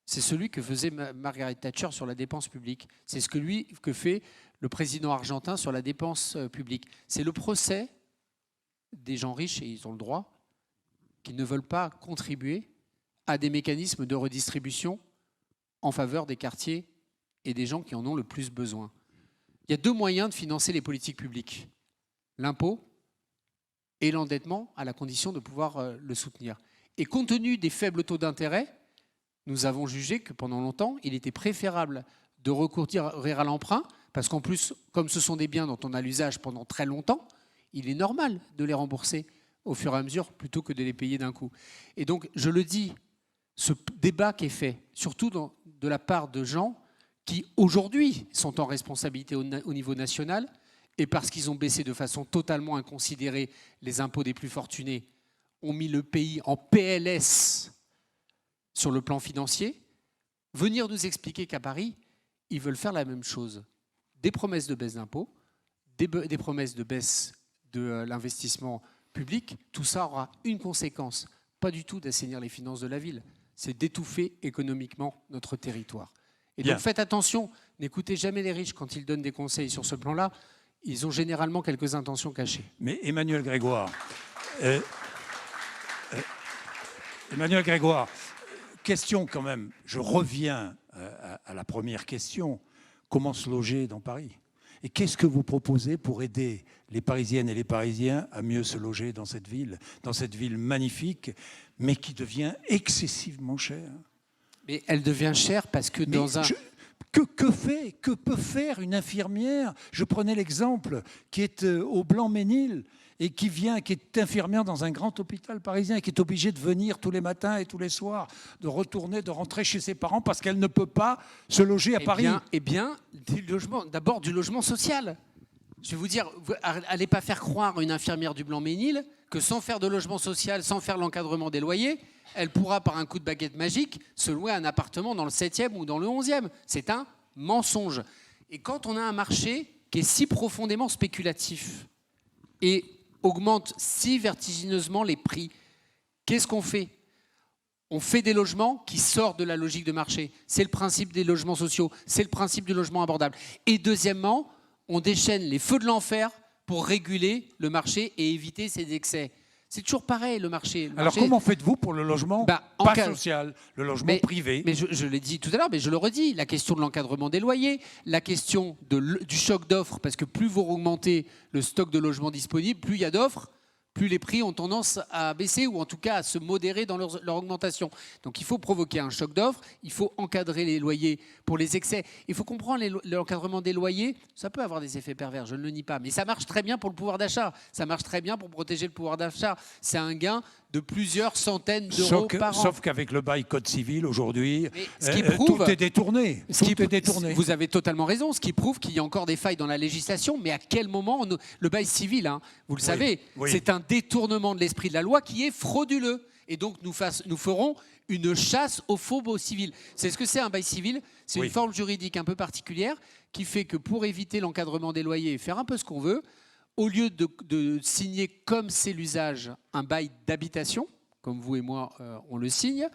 c'est celui que faisait Margaret Thatcher sur la dépense publique. C'est ce que fait le président argentin sur la dépense publique. C'est le procès des gens riches, et ils ont le droit, qui ne veulent pas contribuer à des mécanismes de redistribution en faveur des quartiers et des gens qui en ont le plus besoin. Il y a 2 moyens de financer les politiques publiques. L'impôt et l'endettement, à la condition de pouvoir le soutenir. Et compte tenu des faibles taux d'intérêt, nous avons jugé que pendant longtemps, il était préférable de recourir à l'emprunt, parce qu'en plus, comme ce sont des biens dont on a l'usage pendant très longtemps, il est normal de les rembourser au fur et à mesure plutôt que de les payer d'un coup. Et donc, je le dis, ce débat qui est fait, surtout de la part de gens qui, aujourd'hui, sont en responsabilité au niveau national, et parce qu'ils ont baissé de façon totalement inconsidérée les impôts des plus fortunés, ont mis le pays en PLS sur le plan financier, venir nous expliquer qu'à Paris, ils veulent faire la même chose. Des promesses de baisse d'impôts, des promesses de baisse de l'investissement public, tout ça aura une conséquence, pas du tout d'assainir les finances de la ville, c'est d'étouffer économiquement notre territoire. Et donc faites attention, n'écoutez jamais les riches quand ils donnent des conseils sur ce plan-là, ils ont généralement quelques intentions cachées. Mais Emmanuel Grégoire, question quand même, je reviens à la première question, comment se loger dans Paris ? Et qu'est-ce que vous proposez pour aider les Parisiennes et les Parisiens à mieux se loger dans cette ville magnifique, mais qui devient excessivement chère ? Mais elle devient chère parce que que peut faire une infirmière ? Je prenais l'exemple qui est au Blanc-Ménil et qui est infirmière dans un grand hôpital parisien et qui est obligée de venir tous les matins et tous les soirs, de rentrer chez ses parents parce qu'elle ne peut pas se loger à Paris. D'abord du logement social. Je vais vous dire, allez pas faire croire à une infirmière du Blanc-Ménil que sans faire de logement social, sans faire l'encadrement des loyers, elle pourra par un coup de baguette magique se louer un appartement dans le 7e ou dans le 11e. C'est un mensonge. Et quand on a un marché qui est si profondément spéculatif et augmente si vertigineusement les prix, qu'est-ce qu'on fait ? On fait des logements qui sortent de la logique de marché. C'est le principe des logements sociaux, c'est le principe du logement abordable. Et deuxièmement, on déchaîne les feux de l'enfer pour réguler le marché et éviter ces excès. C'est toujours pareil, le marché. Alors comment faites-vous pour le logement social, le logement privé ? Mais je l'ai dit tout à l'heure, mais je le redis, la question de l'encadrement des loyers, la question du choc d'offres, parce que plus vous augmentez le stock de logements disponibles, plus il y a d'offres, plus les prix ont tendance à baisser ou en tout cas à se modérer dans leur augmentation. Donc il faut provoquer un choc d'offres, il faut encadrer les loyers pour les excès. Il faut comprendre l'encadrement des loyers, ça peut avoir des effets pervers, je ne le nie pas, mais ça marche très bien pour le pouvoir d'achat, ça marche très bien pour protéger le pouvoir d'achat. C'est un gain de plusieurs centaines d'euros par an. Sauf qu'avec le bail code civil aujourd'hui, tout est détourné. Vous avez totalement raison, ce qui prouve qu'il y a encore des failles dans la législation, mais à quel moment le bail civil, vous le savez, c'est un détournement de l'esprit de la loi qui est frauduleux. Et donc nous ferons une chasse aux faux baux civils. C'est ce que c'est un bail civil, c'est une forme juridique un peu particulière qui fait que pour éviter l'encadrement des loyers et faire un peu ce qu'on veut, au lieu de signer, comme c'est l'usage, un bail d'habitation, comme vous et moi, on le signe,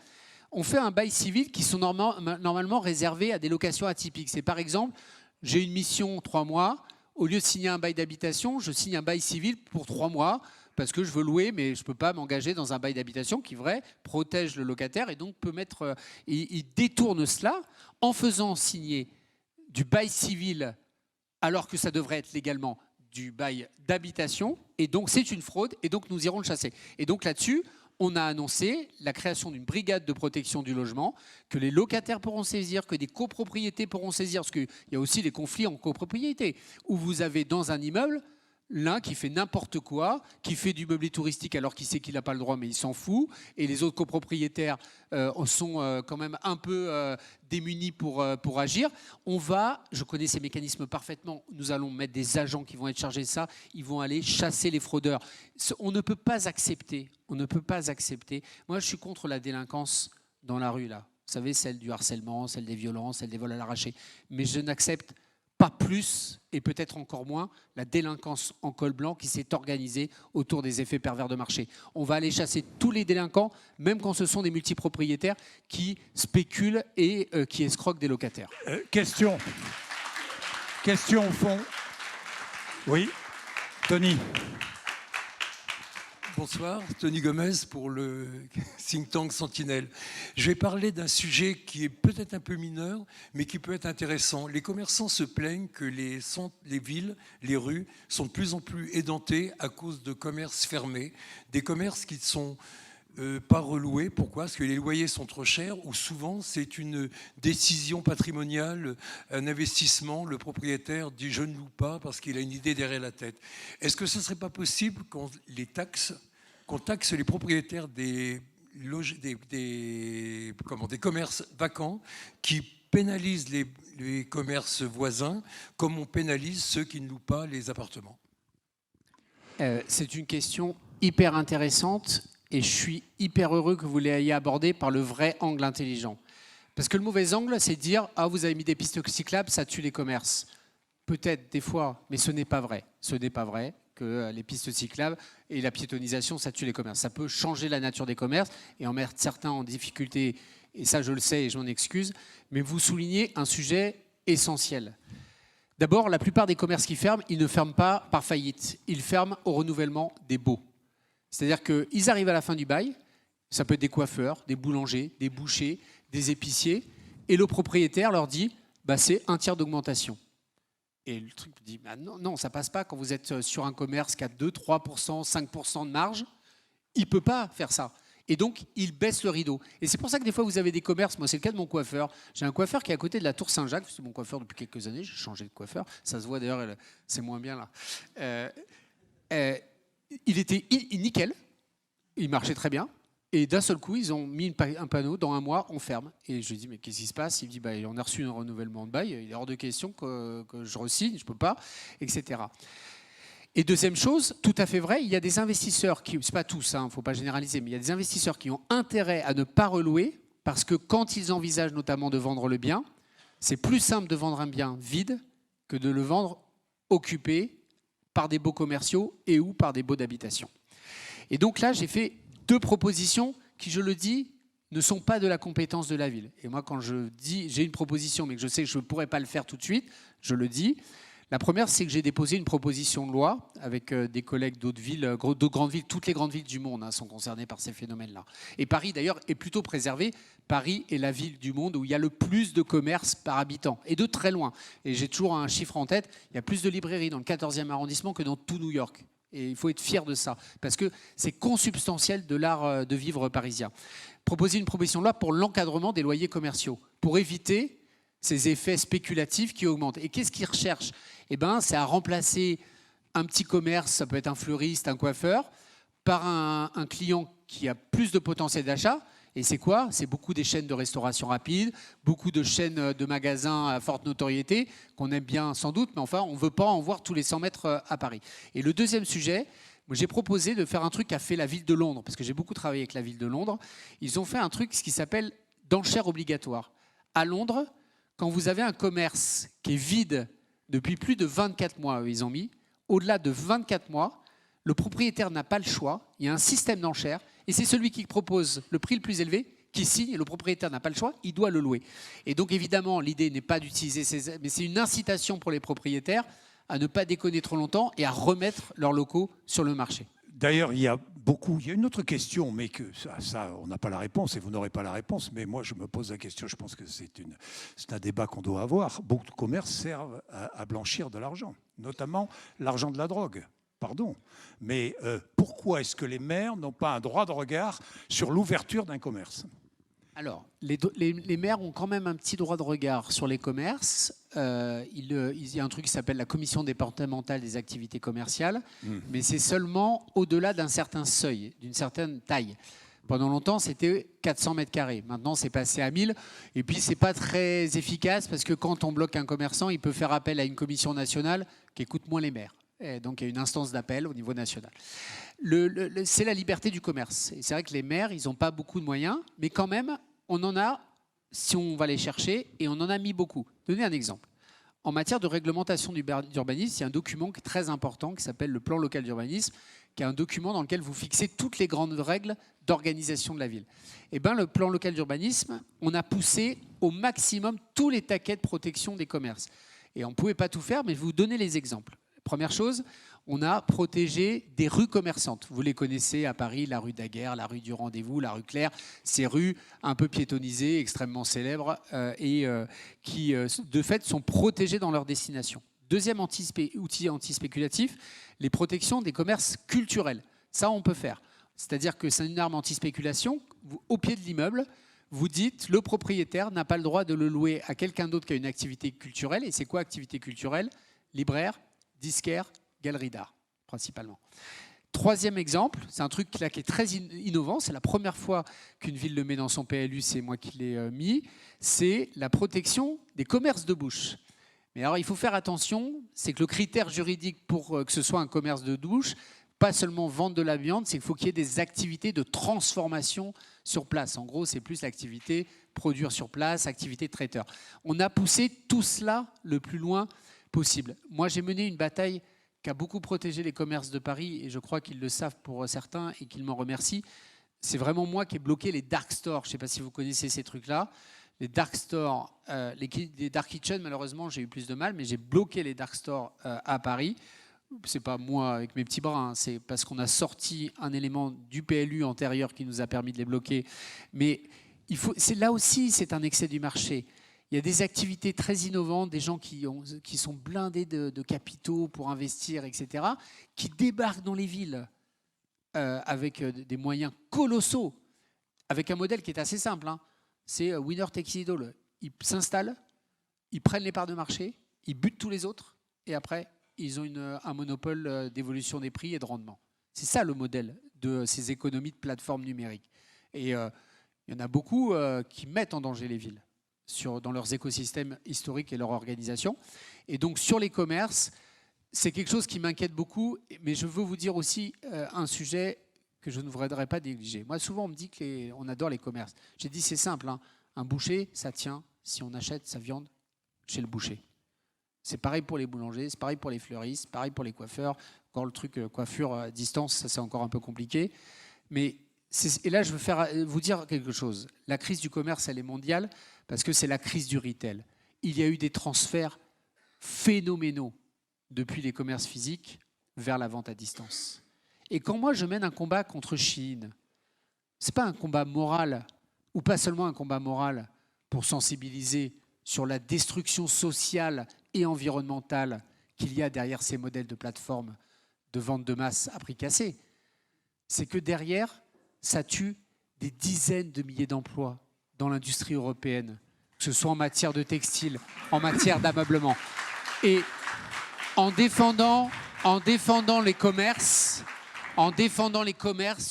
on fait un bail civil qui sont normalement réservés à des locations atypiques. C'est par exemple, j'ai une mission 3 mois, au lieu de signer un bail d'habitation, je signe un bail civil pour 3 mois, parce que je veux louer, mais je ne peux pas m'engager dans un bail d'habitation qui, vrai, protège le locataire et donc peut mettre... il détourne cela en faisant signer du bail civil alors que ça devrait être légalement du bail d'habitation. Et donc, c'est une fraude et donc nous irons le chasser. Et donc là-dessus, on a annoncé la création d'une brigade de protection du logement que les locataires pourront saisir, que des copropriétés pourront saisir, parce qu'il y a aussi les conflits en copropriété, où vous avez dans un immeuble l'un qui fait n'importe quoi, qui fait du meublé touristique alors qu'il sait qu'il n'a pas le droit, mais il s'en fout, et les autres copropriétaires sont quand même un peu démunis pour agir. Je connais ces mécanismes parfaitement, nous allons mettre des agents qui vont être chargés de ça, ils vont aller chasser les fraudeurs. On ne peut pas accepter, moi je suis contre la délinquance dans la rue, là. Vous savez, celle du harcèlement, celle des violences, celle des vols à l'arraché, mais je n'accepte pas plus, et peut-être encore moins, la délinquance en col blanc qui s'est organisée autour des effets pervers de marché. On va aller chasser tous les délinquants, même quand ce sont des multipropriétaires qui spéculent et qui escroquent des locataires. Question au fond. Oui, Tony. Bonsoir, Tony Gomez pour le think tank Sentinelle. Je vais parler d'un sujet qui est peut-être un peu mineur, mais qui peut être intéressant. Les commerçants se plaignent que les villes, les rues, sont de plus en plus édentées à cause de commerces fermés, des commerces qui ne sont pas reloués. Pourquoi ? Parce que les loyers sont trop chers, ou souvent c'est une décision patrimoniale, un investissement. Le propriétaire dit « je ne loue pas » parce qu'il a une idée derrière la tête. Est-ce que ce ne serait pas possible qu'on taxe les propriétaires des commerces vacants qui pénalisent les commerces voisins comme on pénalise ceux qui ne louent pas les appartements ? C'est une question hyper intéressante et je suis hyper heureux que vous l'ayez abordée par le vrai angle intelligent. Parce que le mauvais angle, c'est de dire « Ah, vous avez mis des pistes cyclables, ça tue les commerces ». Peut-être des fois, mais ce n'est pas vrai. Ce n'est pas vrai que les pistes cyclables et la piétonisation, ça tue les commerces. Ça peut changer la nature des commerces et en mettre certains en difficulté. Et ça, je le sais et je m'en excuse. Mais vous soulignez un sujet essentiel. D'abord, la plupart des commerces qui ferment, ils ne ferment pas par faillite. Ils ferment au renouvellement des baux. C'est-à-dire qu'ils arrivent à la fin du bail, ça peut être des coiffeurs, des boulangers, des bouchers, des épiciers, et le propriétaire leur dit bah, c'est un tiers d'augmentation. Et le truc dit bah non, ça passe pas quand vous êtes sur un commerce qui a 2, 3%, 5% de marge, il ne peut pas faire ça. Et donc, il baisse le rideau. Et c'est pour ça que des fois, vous avez des commerces. Moi, c'est le cas de mon coiffeur. J'ai un coiffeur qui est à côté de la Tour Saint-Jacques. C'est mon coiffeur depuis quelques années. J'ai changé de coiffeur. Ça se voit d'ailleurs, c'est moins bien là. Il était nickel. Il marchait très bien. Et d'un seul coup, ils ont mis un panneau, dans 1 mois, on ferme. Et je lui dis, mais qu'est-ce qui se passe ? Il me dit, bah, on a reçu un renouvellement de bail. Il est hors de question que je re-signe, je ne peux pas, etc. Et deuxième chose, tout à fait vrai, il y a des investisseurs qui, c'est pas tous, il ne faut pas généraliser, mais il y a des investisseurs qui ont intérêt à ne pas relouer parce que quand ils envisagent notamment de vendre le bien, c'est plus simple de vendre un bien vide que de le vendre occupé par des baux commerciaux et ou par des baux d'habitation. Et donc là, j'ai fait 2 propositions qui, je le dis, ne sont pas de la compétence de la ville. Et moi, quand je dis j'ai une proposition, mais que je sais que je ne pourrais pas le faire tout de suite, je le dis. La première, c'est que j'ai déposé une proposition de loi avec des collègues d'autres villes, d'autres grandes villes. Toutes les grandes villes du monde sont concernées par ces phénomènes-là. Et Paris, d'ailleurs, est plutôt préservé. Paris est la ville du monde où il y a le plus de commerce par habitant, et de très loin. Et j'ai toujours un chiffre en tête, il y a plus de librairies dans le 14e arrondissement que dans tout New York. Et il faut être fier de ça, parce que c'est consubstantiel de l'art de vivre parisien. Proposer une proposition de loi pour l'encadrement des loyers commerciaux, pour éviter ces effets spéculatifs qui augmentent. Et qu'est-ce qu'ils recherchent ? Eh ben, c'est à remplacer un petit commerce, ça peut être un fleuriste, un coiffeur, par un client qui a plus de potentiel d'achat. Et c'est quoi ? C'est beaucoup des chaînes de restauration rapide, beaucoup de chaînes de magasins à forte notoriété, qu'on aime bien sans doute, mais enfin, on ne veut pas en voir tous les 100 mètres à Paris. Et le deuxième sujet, j'ai proposé de faire un truc qu'a fait la ville de Londres, parce que j'ai beaucoup travaillé avec la ville de Londres. Ils ont fait un truc, ce qui s'appelle d'enchères obligatoires. À Londres, Quand vous avez un commerce qui est vide depuis plus de 24 mois, ils ont mis, au-delà de 24 mois, le propriétaire n'a pas le choix, il y a un système d'enchères, et c'est celui qui propose le prix le plus élevé qui signe, et le propriétaire n'a pas le choix, il doit le louer. Et donc évidemment, l'idée n'est pas d'utiliser ces... mais c'est une incitation pour les propriétaires à ne pas déconner trop longtemps et à remettre leurs locaux sur le marché. D'ailleurs, il y a une autre question, mais que ça on n'a pas la réponse et vous n'aurez pas la réponse, mais moi je me pose la question, je pense que c'est un débat qu'on doit avoir. Beaucoup de commerces servent à blanchir de l'argent, notamment l'argent de la drogue. Pardon, mais pourquoi est-ce que les maires n'ont pas un droit de regard sur l'ouverture d'un commerce ? Alors, les maires ont quand même un petit droit de regard sur les commerces. Il y a un truc qui s'appelle la commission départementale des activités commerciales, mais c'est seulement au-delà d'un certain seuil, d'une certaine taille. Pendant longtemps, c'était 400 mètres carrés. Maintenant, c'est passé à 1000. Et puis, ce n'est pas très efficace parce que quand on bloque un commerçant, il peut faire appel à une commission nationale qui écoute moins les maires. Et donc, il y a une instance d'appel au niveau national. C'est la liberté du commerce. Et c'est vrai que les maires, ils n'ont pas beaucoup de moyens, mais quand même, on en a, si on va les chercher, et on en a mis beaucoup. Donnez un exemple. En matière de réglementation d'urbanisme, il y a un document qui est très important qui s'appelle le plan local d'urbanisme, qui est un document dans lequel vous fixez toutes les grandes règles d'organisation de la ville. Et bien, le plan local d'urbanisme, on a poussé au maximum tous les taquets de protection des commerces. Et on ne pouvait pas tout faire, mais je vais vous donner les exemples. Première chose, on a protégé des rues commerçantes. Vous les connaissez à Paris, la rue Daguerre, la rue du Rendez-vous, la rue Claire. Ces rues un peu piétonnisées, extrêmement célèbres et qui, de fait, sont protégées dans leur destination. Deuxième outil antispéculatif, les protections des commerces culturels. Ça, on peut faire. C'est-à-dire que c'est une arme anti-spéculation. Au pied de l'immeuble, vous dites le propriétaire n'a pas le droit de le louer à quelqu'un d'autre qui a une activité culturelle. Et c'est quoi activité culturelle ? Libraire, disquaire, galerie d'art, principalement. Troisième exemple, c'est un truc là qui est très innovant, c'est la première fois qu'une ville le met dans son PLU, c'est moi qui l'ai mis, c'est la protection des commerces de bouche. Mais alors il faut faire attention, c'est que le critère juridique pour que ce soit un commerce de bouche, pas seulement vendre de la viande, c'est qu'il faut qu'il y ait des activités de transformation sur place. En gros, c'est plus l'activité produire sur place, activité de traiteur. On a poussé tout cela le plus loin possible. Moi, j'ai mené une bataille qui a beaucoup protégé les commerces de Paris, et je crois qu'ils le savent pour certains et qu'ils m'en remercient. C'est vraiment moi qui ai bloqué les dark stores. Je ne sais pas si vous connaissez ces trucs-là. Les dark stores, les dark kitchens, malheureusement, j'ai eu plus de mal, mais j'ai bloqué les dark stores à Paris. Ce n'est pas moi avec mes petits bras, hein, c'est parce qu'on a sorti un élément du PLU antérieur qui nous a permis de les bloquer. Mais là aussi, c'est un excès du marché. Il y a des activités très innovantes, des gens qui sont blindés de capitaux pour investir, etc., qui débarquent dans les villes avec des moyens colossaux, avec un modèle qui est assez simple. Hein. C'est winner takes it all. Ils s'installent, ils prennent les parts de marché, ils butent tous les autres, et après, ils ont un monopole d'évolution des prix et de rendement. C'est ça le modèle de ces économies de plateformes numériques. Et il y en a beaucoup qui mettent en danger les villes dans leurs écosystèmes historiques et leur organisation. Et donc sur les commerces, c'est quelque chose qui m'inquiète beaucoup, mais je veux vous dire aussi un sujet que je ne voudrais pas négliger. Moi, souvent, on me dit qu'on adore les commerces. J'ai dit, c'est simple, hein. Un boucher, ça tient si on achète sa viande chez le boucher. C'est pareil pour les boulangers, c'est pareil pour les fleuristes, pareil pour les coiffeurs. Encore le truc coiffure à distance, ça c'est encore un peu compliqué. Mais et là, je veux vous dire quelque chose. La crise du commerce, elle est mondiale parce que c'est la crise du retail. Il y a eu des transferts phénoménaux depuis les commerces physiques vers la vente à distance. Et quand moi, je mène un combat contre Chine, ce n'est pas un combat moral, ou pas seulement un combat moral pour sensibiliser sur la destruction sociale et environnementale qu'il y a derrière ces modèles de plateforme de vente de masse à prix cassé. C'est que derrière, ça tue des dizaines de milliers d'emplois dans l'industrie européenne, que ce soit en matière de textile, en matière d'ameublement. Et en défendant les commerces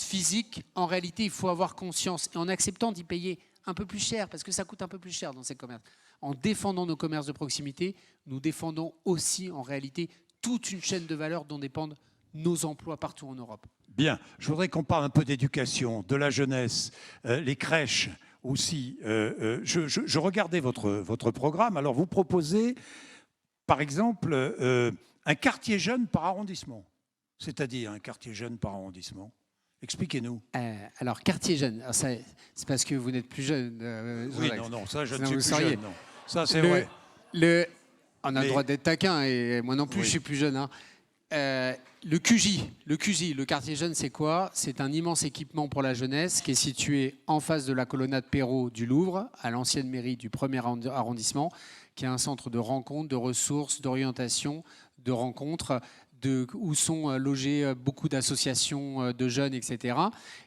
physiques, en réalité, il faut avoir conscience, et en acceptant d'y payer un peu plus cher, parce que ça coûte un peu plus cher dans ces commerces. En défendant nos commerces de proximité, nous défendons aussi, en réalité, toute une chaîne de valeur dont dépendent nos emplois partout en Europe. Bien, je voudrais qu'on parle un peu d'éducation, de la jeunesse, les crèches. aussi, je regardais votre programme. Alors, vous proposez, par exemple, un quartier jeune par arrondissement. C'est-à-dire un quartier jeune par arrondissement. Expliquez-nous. Alors, quartier jeune, alors c'est parce que vous n'êtes plus jeune. Oui, Zorex. non, ça, je ne Sinon, suis vous plus sauriez. jeune. Non. Ça, c'est Le- vrai. On a Mais- le droit d'être taquin, et moi non plus, Oui. je suis plus jeune. Hein. Le QJ, le quartier jeune, c'est quoi? C'est un immense équipement pour la jeunesse qui est situé en face de la colonnade Perrault du Louvre, à l'ancienne mairie du 1er arrondissement, qui est un centre de rencontres, de ressources, d'orientation, de rencontres, où sont logées beaucoup d'associations de jeunes, etc.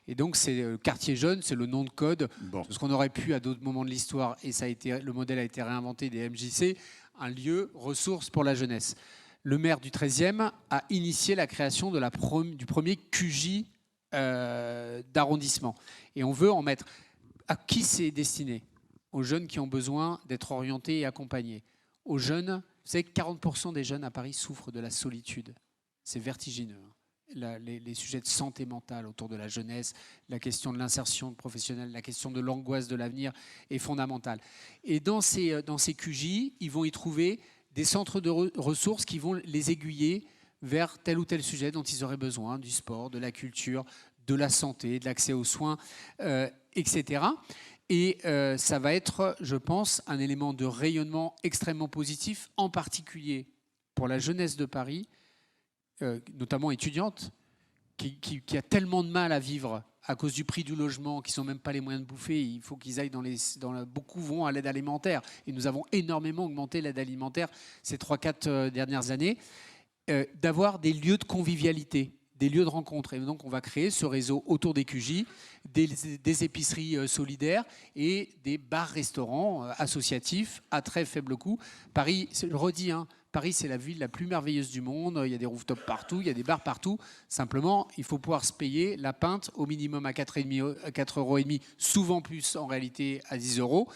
Et donc, c'est quartier jeune, c'est le nom de code. Bon. Ce qu'on aurait pu à d'autres moments de l'histoire, et le modèle a été réinventé des MJC, un lieu ressource pour la jeunesse. Le maire du 13e a initié la création du premier QJ d'arrondissement. Et on veut en mettre. À qui c'est destiné? Aux jeunes qui ont besoin d'être orientés et accompagnés. Aux jeunes, vous savez que 40% des jeunes à Paris souffrent de la solitude. C'est vertigineux. Les sujets de santé mentale autour de la jeunesse, la question de l'insertion professionnelle, la question de l'angoisse de l'avenir est fondamentale. Et dans ces QJ, ils vont y trouver des centres de ressources qui vont les aiguiller vers tel ou tel sujet dont ils auraient besoin, du sport, de la culture, de la santé, de l'accès aux soins, etc. Et ça va être, je pense, un élément de rayonnement extrêmement positif, en particulier pour la jeunesse de Paris, notamment étudiante, qui a tellement de mal à vivre à cause du prix du logement, qui n'ont même pas les moyens de bouffer. Il faut qu'ils aillent beaucoup vont à l'aide alimentaire. Et nous avons énormément augmenté l'aide alimentaire ces 3-4 dernières années. D'avoir des lieux de convivialité, des lieux de rencontre. Et donc, on va créer ce réseau autour des QJ, des épiceries solidaires et des bars-restaurants associatifs à très faible coût. Paris, je le redis, hein, Paris, c'est la ville la plus merveilleuse du monde. Il y a des rooftops partout, il y a des bars partout. Simplement, il faut pouvoir se payer la pinte au minimum à 4,5 €, souvent plus en réalité à 10 €,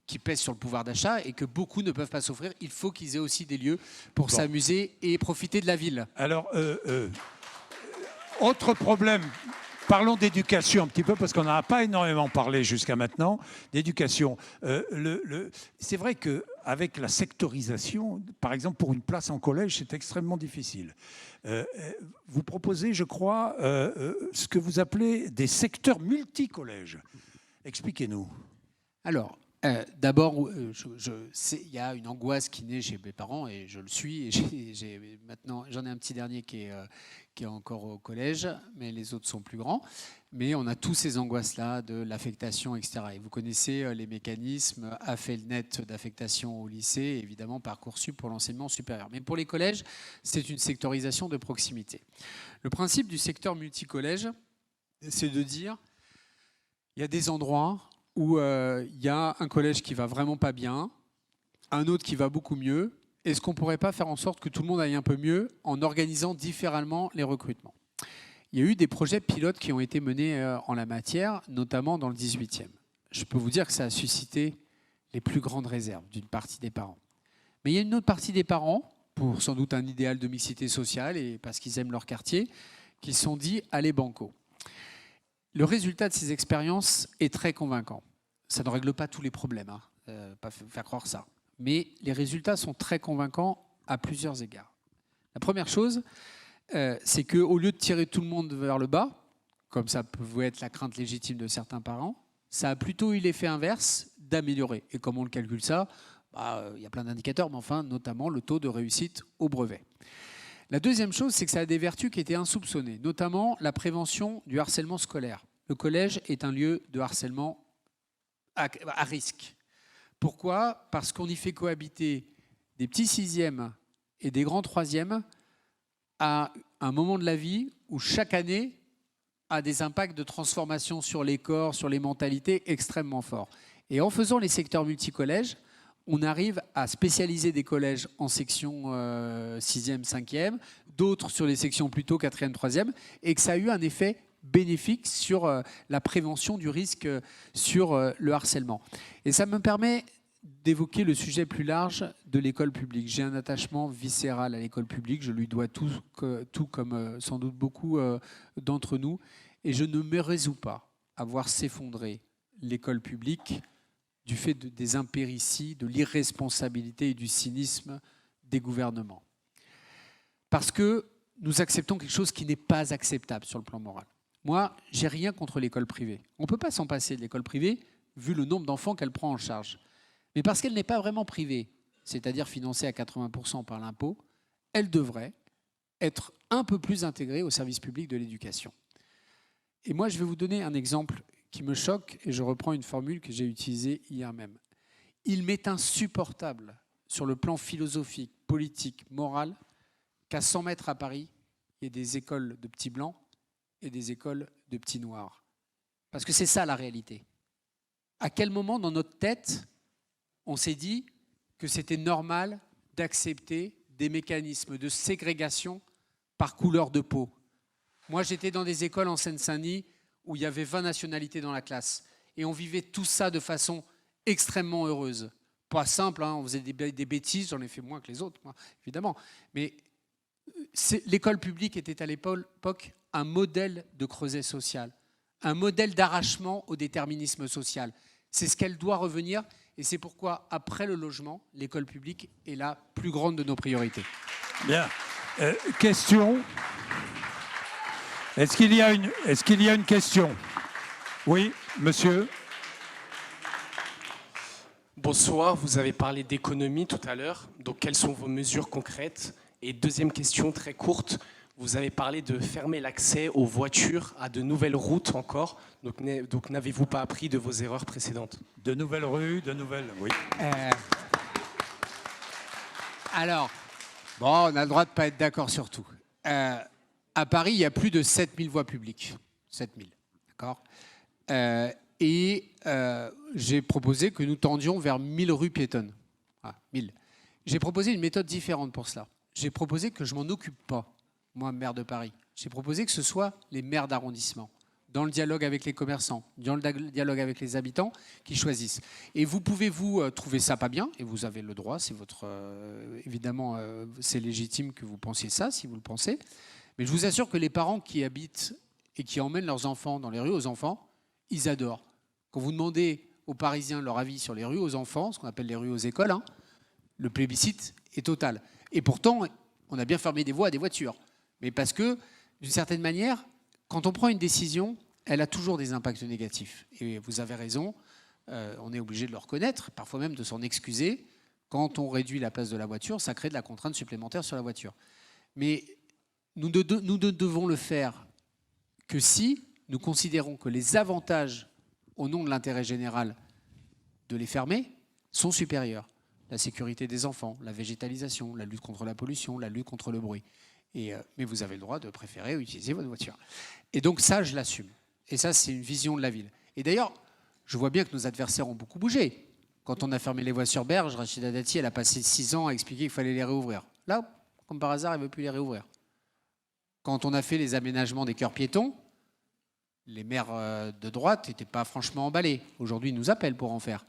qui pèsent sur le pouvoir d'achat et que beaucoup ne peuvent pas s'offrir. Il faut qu'ils aient aussi des lieux pour s'amuser et profiter de la ville. Alors, autre problème. Parlons d'éducation un petit peu, parce qu'on n'en a pas énormément parlé jusqu'à maintenant, d'éducation. C'est vrai qu'avec la sectorisation, par exemple, pour une place en collège, c'est extrêmement difficile. Vous proposez, je crois, ce que vous appelez des secteurs multicollèges. Expliquez-nous. Alors, d'abord, il y a une angoisse qui naît chez mes parents, et je le suis. Et maintenant, j'en ai un petit dernier qui est encore au collège, mais les autres sont plus grands. Mais on a tous ces angoisses-là de l'affectation, etc. Et vous connaissez les mécanismes AFELNet d'affectation au lycée, et évidemment Parcoursup pour l'enseignement supérieur. Mais pour les collèges, c'est une sectorisation de proximité. Le principe du secteur multicollège, c'est de dire il y a des endroits où il y a un collège qui va vraiment pas bien, un autre qui va beaucoup mieux. Est-ce qu'on ne pourrait pas faire en sorte que tout le monde aille un peu mieux en organisant différemment les recrutements? Il y a eu des projets pilotes qui ont été menés en la matière, notamment dans le 18e. Je peux vous dire que ça a suscité les plus grandes réserves d'une partie des parents. Mais il y a une autre partie des parents, pour sans doute un idéal de mixité sociale et parce qu'ils aiment leur quartier, qui se sont dit « allez banco ». Le résultat de ces expériences est très convaincant. Ça ne règle pas tous les problèmes, hein, pas faire croire ça. Mais les résultats sont très convaincants à plusieurs égards. La première chose, c'est qu'au lieu de tirer tout le monde vers le bas, comme ça pouvait être la crainte légitime de certains parents, ça a plutôt eu l'effet inverse d'améliorer. Et comment on le calcule ça? Il y a plein d'indicateurs, mais enfin, notamment le taux de réussite au brevet. La deuxième chose, c'est que ça a des vertus qui étaient insoupçonnées, notamment la prévention du harcèlement scolaire. Le collège est un lieu de harcèlement à risque. Pourquoi? Parce qu'on y fait cohabiter des petits sixièmes et des grands troisièmes à un moment de la vie où chaque année a des impacts de transformation sur les corps, sur les mentalités extrêmement forts. Et en faisant les secteurs multicollèges, on arrive à spécialiser des collèges en section 6e, 5e, d'autres sur les sections plutôt 4e, 3e, et que ça a eu un effet bénéfique sur la prévention du risque sur le harcèlement. Et ça me permet d'évoquer le sujet plus large de l'école publique. J'ai un attachement viscéral à l'école publique, je lui dois tout comme sans doute beaucoup d'entre nous, et je ne me résous pas à voir s'effondrer l'école publique du fait des impérities, de l'irresponsabilité et du cynisme des gouvernements. Parce que nous acceptons quelque chose qui n'est pas acceptable sur le plan moral. Moi, j'ai rien contre l'école privée. On ne peut pas s'en passer de l'école privée, vu le nombre d'enfants qu'elle prend en charge. Mais parce qu'elle n'est pas vraiment privée, c'est-à-dire financée à 80% par l'impôt, elle devrait être un peu plus intégrée au service public de l'éducation. Et moi, je vais vous donner un exemple qui me choque, et je reprends une formule que j'ai utilisée hier même. Il m'est insupportable, sur le plan philosophique, politique, moral, qu'à 100 mètres à Paris, il y ait des écoles de petits blancs et des écoles de petits noirs. Parce que c'est ça la réalité. À quel moment dans notre tête, on s'est dit que c'était normal d'accepter des mécanismes de ségrégation par couleur de peau? Moi, j'étais dans des écoles en Seine-Saint-Denis où il y avait 20 nationalités dans la classe. Et on vivait tout ça de façon extrêmement heureuse. Pas simple, hein, on faisait des bêtises, j'en ai fait moins que les autres, moi, évidemment. Mais l'école publique était à l'époque un modèle de creuset social, un modèle d'arrachement au déterminisme social. C'est ce qu'elle doit revenir, et c'est pourquoi, après le logement, l'école publique est la plus grande de nos priorités. Bien. Question. Est-ce qu'il y a une question? Oui, monsieur. Bonsoir, vous avez parlé d'économie tout à l'heure. Donc, quelles sont vos mesures concrètes? Et deuxième question très courte, vous avez parlé de fermer l'accès aux voitures à de nouvelles routes encore. Donc n'avez-vous pas appris de vos erreurs précédentes? De nouvelles rues, de nouvelles... Oui. Alors, bon, on a le droit de ne pas être d'accord sur tout. À Paris, il y a plus de 7000 voies publiques. 7000, d'accord. J'ai proposé que nous tendions vers 1000 rues piétonnes. Ah, 1000. J'ai proposé une méthode différente pour cela. J'ai proposé que je ne m'en occupe pas, moi, maire de Paris. J'ai proposé que ce soit les maires d'arrondissement, dans le dialogue avec les commerçants, dans le dialogue avec les habitants, qui choisissent. Et vous pouvez vous trouver ça pas bien, et vous avez le droit, c'est votre... évidemment, c'est légitime que vous pensiez ça, si vous le pensez. Mais je vous assure que les parents qui habitent et qui emmènent leurs enfants dans les rues aux enfants, ils adorent. Quand vous demandez aux Parisiens leur avis sur les rues aux enfants, ce qu'on appelle les rues aux écoles, hein, le plébiscite est total. Et pourtant, on a bien fermé des voies à des voitures. Mais parce que, d'une certaine manière, quand on prend une décision, elle a toujours des impacts négatifs. Et vous avez raison, on est obligé de le reconnaître, parfois même de s'en excuser. Quand on réduit la place de la voiture, ça crée de la contrainte supplémentaire sur la voiture. Mais nous ne devons le faire que si nous considérons que les avantages, au nom de l'intérêt général, de les fermer, sont supérieurs. La sécurité des enfants, la végétalisation, la lutte contre la pollution, la lutte contre le bruit. Mais vous avez le droit de préférer utiliser votre voiture. Et donc ça, je l'assume. Et ça, c'est une vision de la ville. Et d'ailleurs, je vois bien que nos adversaires ont beaucoup bougé. Quand on a fermé les voies sur berge, Rachida Dati, elle a passé 6 ans à expliquer qu'il fallait les réouvrir. Là, comme par hasard, elle ne veut plus les réouvrir. Quand on a fait les aménagements des cœurs piétons, les maires de droite n'étaient pas franchement emballés. Aujourd'hui, ils nous appellent pour en faire.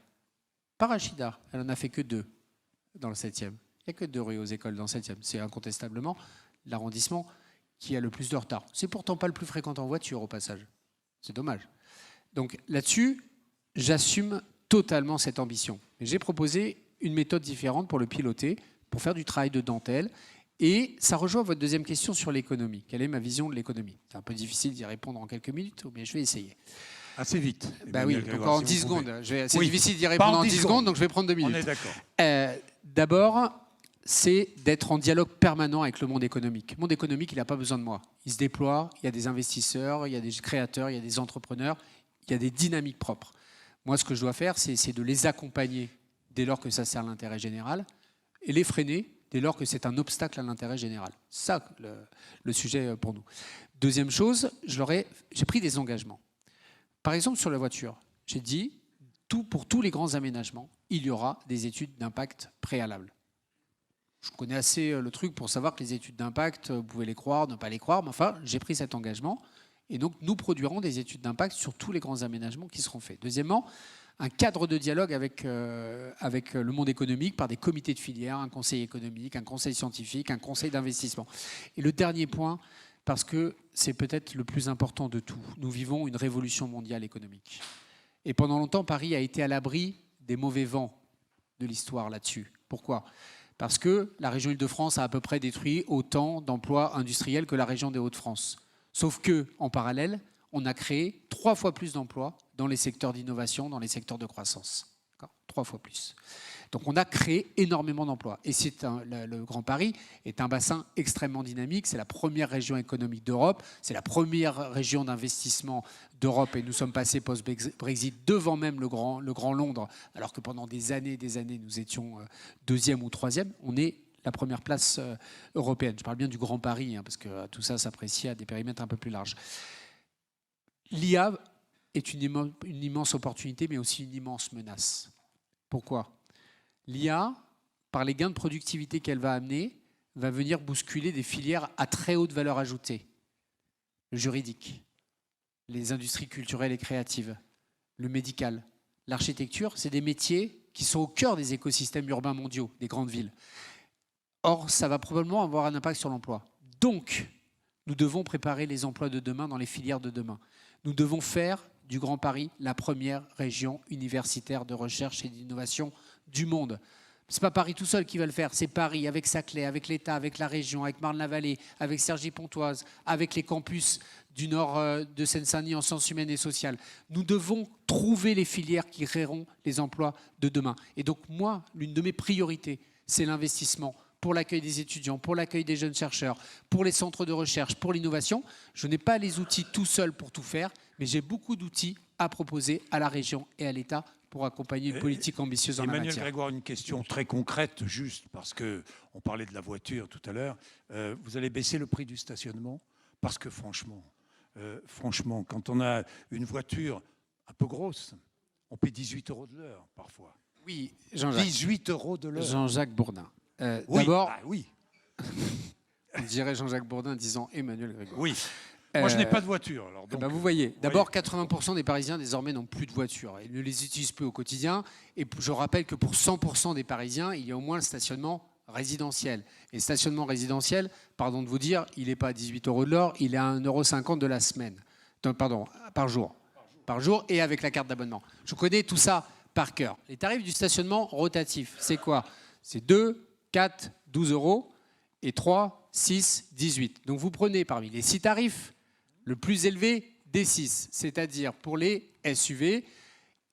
Pas Rachida, elle n'en a fait que 2 dans le 7e. Il n'y a que 2 rues aux écoles dans le 7e. C'est incontestablement l'arrondissement qui a le plus de retard. C'est pourtant pas le plus fréquent en voiture, au passage. C'est dommage. Donc là-dessus, j'assume totalement cette ambition. Mais j'ai proposé une méthode différente pour le piloter, pour faire du travail de dentelle. Et ça rejoint votre deuxième question sur l'économie. Quelle est ma vision de l'économie? C'est un peu difficile d'y répondre en quelques minutes, mais je vais essayer. Assez vite. Bah oui, donc en 10 secondes. C'est difficile d'y répondre en 10 secondes, donc je vais prendre 2 minutes. On est d'accord. D'abord, c'est d'être en dialogue permanent avec le monde économique. Le monde économique, il n'a pas besoin de moi. Il se déploie, il y a des investisseurs, il y a des créateurs, il y a des entrepreneurs, il y a des dynamiques propres. Moi, ce que je dois faire, c'est de les accompagner dès lors que ça sert l'intérêt général et les freiner dès lors que c'est un obstacle à l'intérêt général. C'est ça le sujet pour nous. Deuxième chose, j'ai pris des engagements. Par exemple, sur la voiture, j'ai dit, pour tous les grands aménagements, il y aura des études d'impact préalables. Je connais assez le truc pour savoir que les études d'impact, vous pouvez les croire, ne pas les croire, mais enfin, j'ai pris cet engagement. Et donc, nous produirons des études d'impact sur tous les grands aménagements qui seront faits. Deuxièmement, un cadre de dialogue avec le monde économique par des comités de filière, un conseil économique, un conseil scientifique, un conseil d'investissement. Et le dernier point, parce que c'est peut-être le plus important de tout, nous vivons une révolution mondiale économique. Et pendant longtemps, Paris a été à l'abri des mauvais vents de l'histoire là-dessus. Pourquoi ? Parce que la région Île-de-France a à peu près détruit autant d'emplois industriels que la région des Hauts-de-France. Sauf qu'en parallèle, on a créé 3 fois plus d'emplois dans les secteurs d'innovation, dans les secteurs de croissance. 3 fois plus. Donc on a créé énormément d'emplois. Et le Grand Paris est un bassin extrêmement dynamique. C'est la première région économique d'Europe. C'est la première région d'investissement d'Europe. Et nous sommes passés post-Brexit devant même le grand Londres, alors que pendant des années, nous étions 2e ou 3e. On est la première place européenne. Je parle bien du Grand Paris, parce que tout ça s'apprécie à des périmètres un peu plus larges. L'IA est une immense opportunité, mais aussi une immense menace. Pourquoi ? L'IA, par les gains de productivité qu'elle va amener, va venir bousculer des filières à très haute valeur ajoutée. Le juridique, les industries culturelles et créatives, le médical, l'architecture, c'est des métiers qui sont au cœur des écosystèmes urbains mondiaux, des grandes villes. Or, ça va probablement avoir un impact sur l'emploi. Donc, nous devons préparer les emplois de demain dans les filières de demain. Nous devons faire du Grand Paris la première région universitaire de recherche et d'innovation du monde. Ce n'est pas Paris tout seul qui va le faire, c'est Paris avec Saclay, avec l'État, avec la région, avec Marne-la-Vallée, avec Cergy-Pontoise, avec les campus du nord de Seine-Saint-Denis en sciences humaines et sociales. Nous devons trouver les filières qui créeront les emplois de demain. Et donc moi, l'une de mes priorités, c'est l'investissement pour l'accueil des étudiants, pour l'accueil des jeunes chercheurs, pour les centres de recherche, pour l'innovation. Je n'ai pas les outils tout seul pour tout faire, mais j'ai beaucoup d'outils à proposer à la région et à l'État pour accompagner une politique ambitieuse en la matière. Emmanuel Grégoire, une question très concrète, juste parce qu'on parlait de la voiture tout à l'heure. Vous allez baisser le prix du stationnement ? Parce que franchement, quand on a une voiture un peu grosse, on paie 18 € de l'heure parfois. Oui, Jean-Jacques. 18 € de l'heure. Jean-Jacques Bourdin. Oui, d'abord, oui. on dirait Jean-Jacques Bourdin disant Emmanuel Grégoire. Oui. Moi, je n'ai pas de voiture. Alors donc, vous voyez, d'abord, 80% des Parisiens désormais n'ont plus de voiture. Ils ne les utilisent plus au quotidien. Et je rappelle que pour 100% des Parisiens, il y a au moins le stationnement résidentiel. Et le stationnement résidentiel, pardon de vous dire, il n'est pas à 18 € de l'heure, il est à 1,50 € de la semaine. Pardon, par jour. Par jour et avec la carte d'abonnement. Je connais tout ça par cœur. Les tarifs du stationnement rotatif, c'est quoi ? C'est 2, 4, 12 € et 3, 6, 18. Donc vous prenez parmi les 6 tarifs le plus élevé des 6, c'est-à-dire pour les SUV,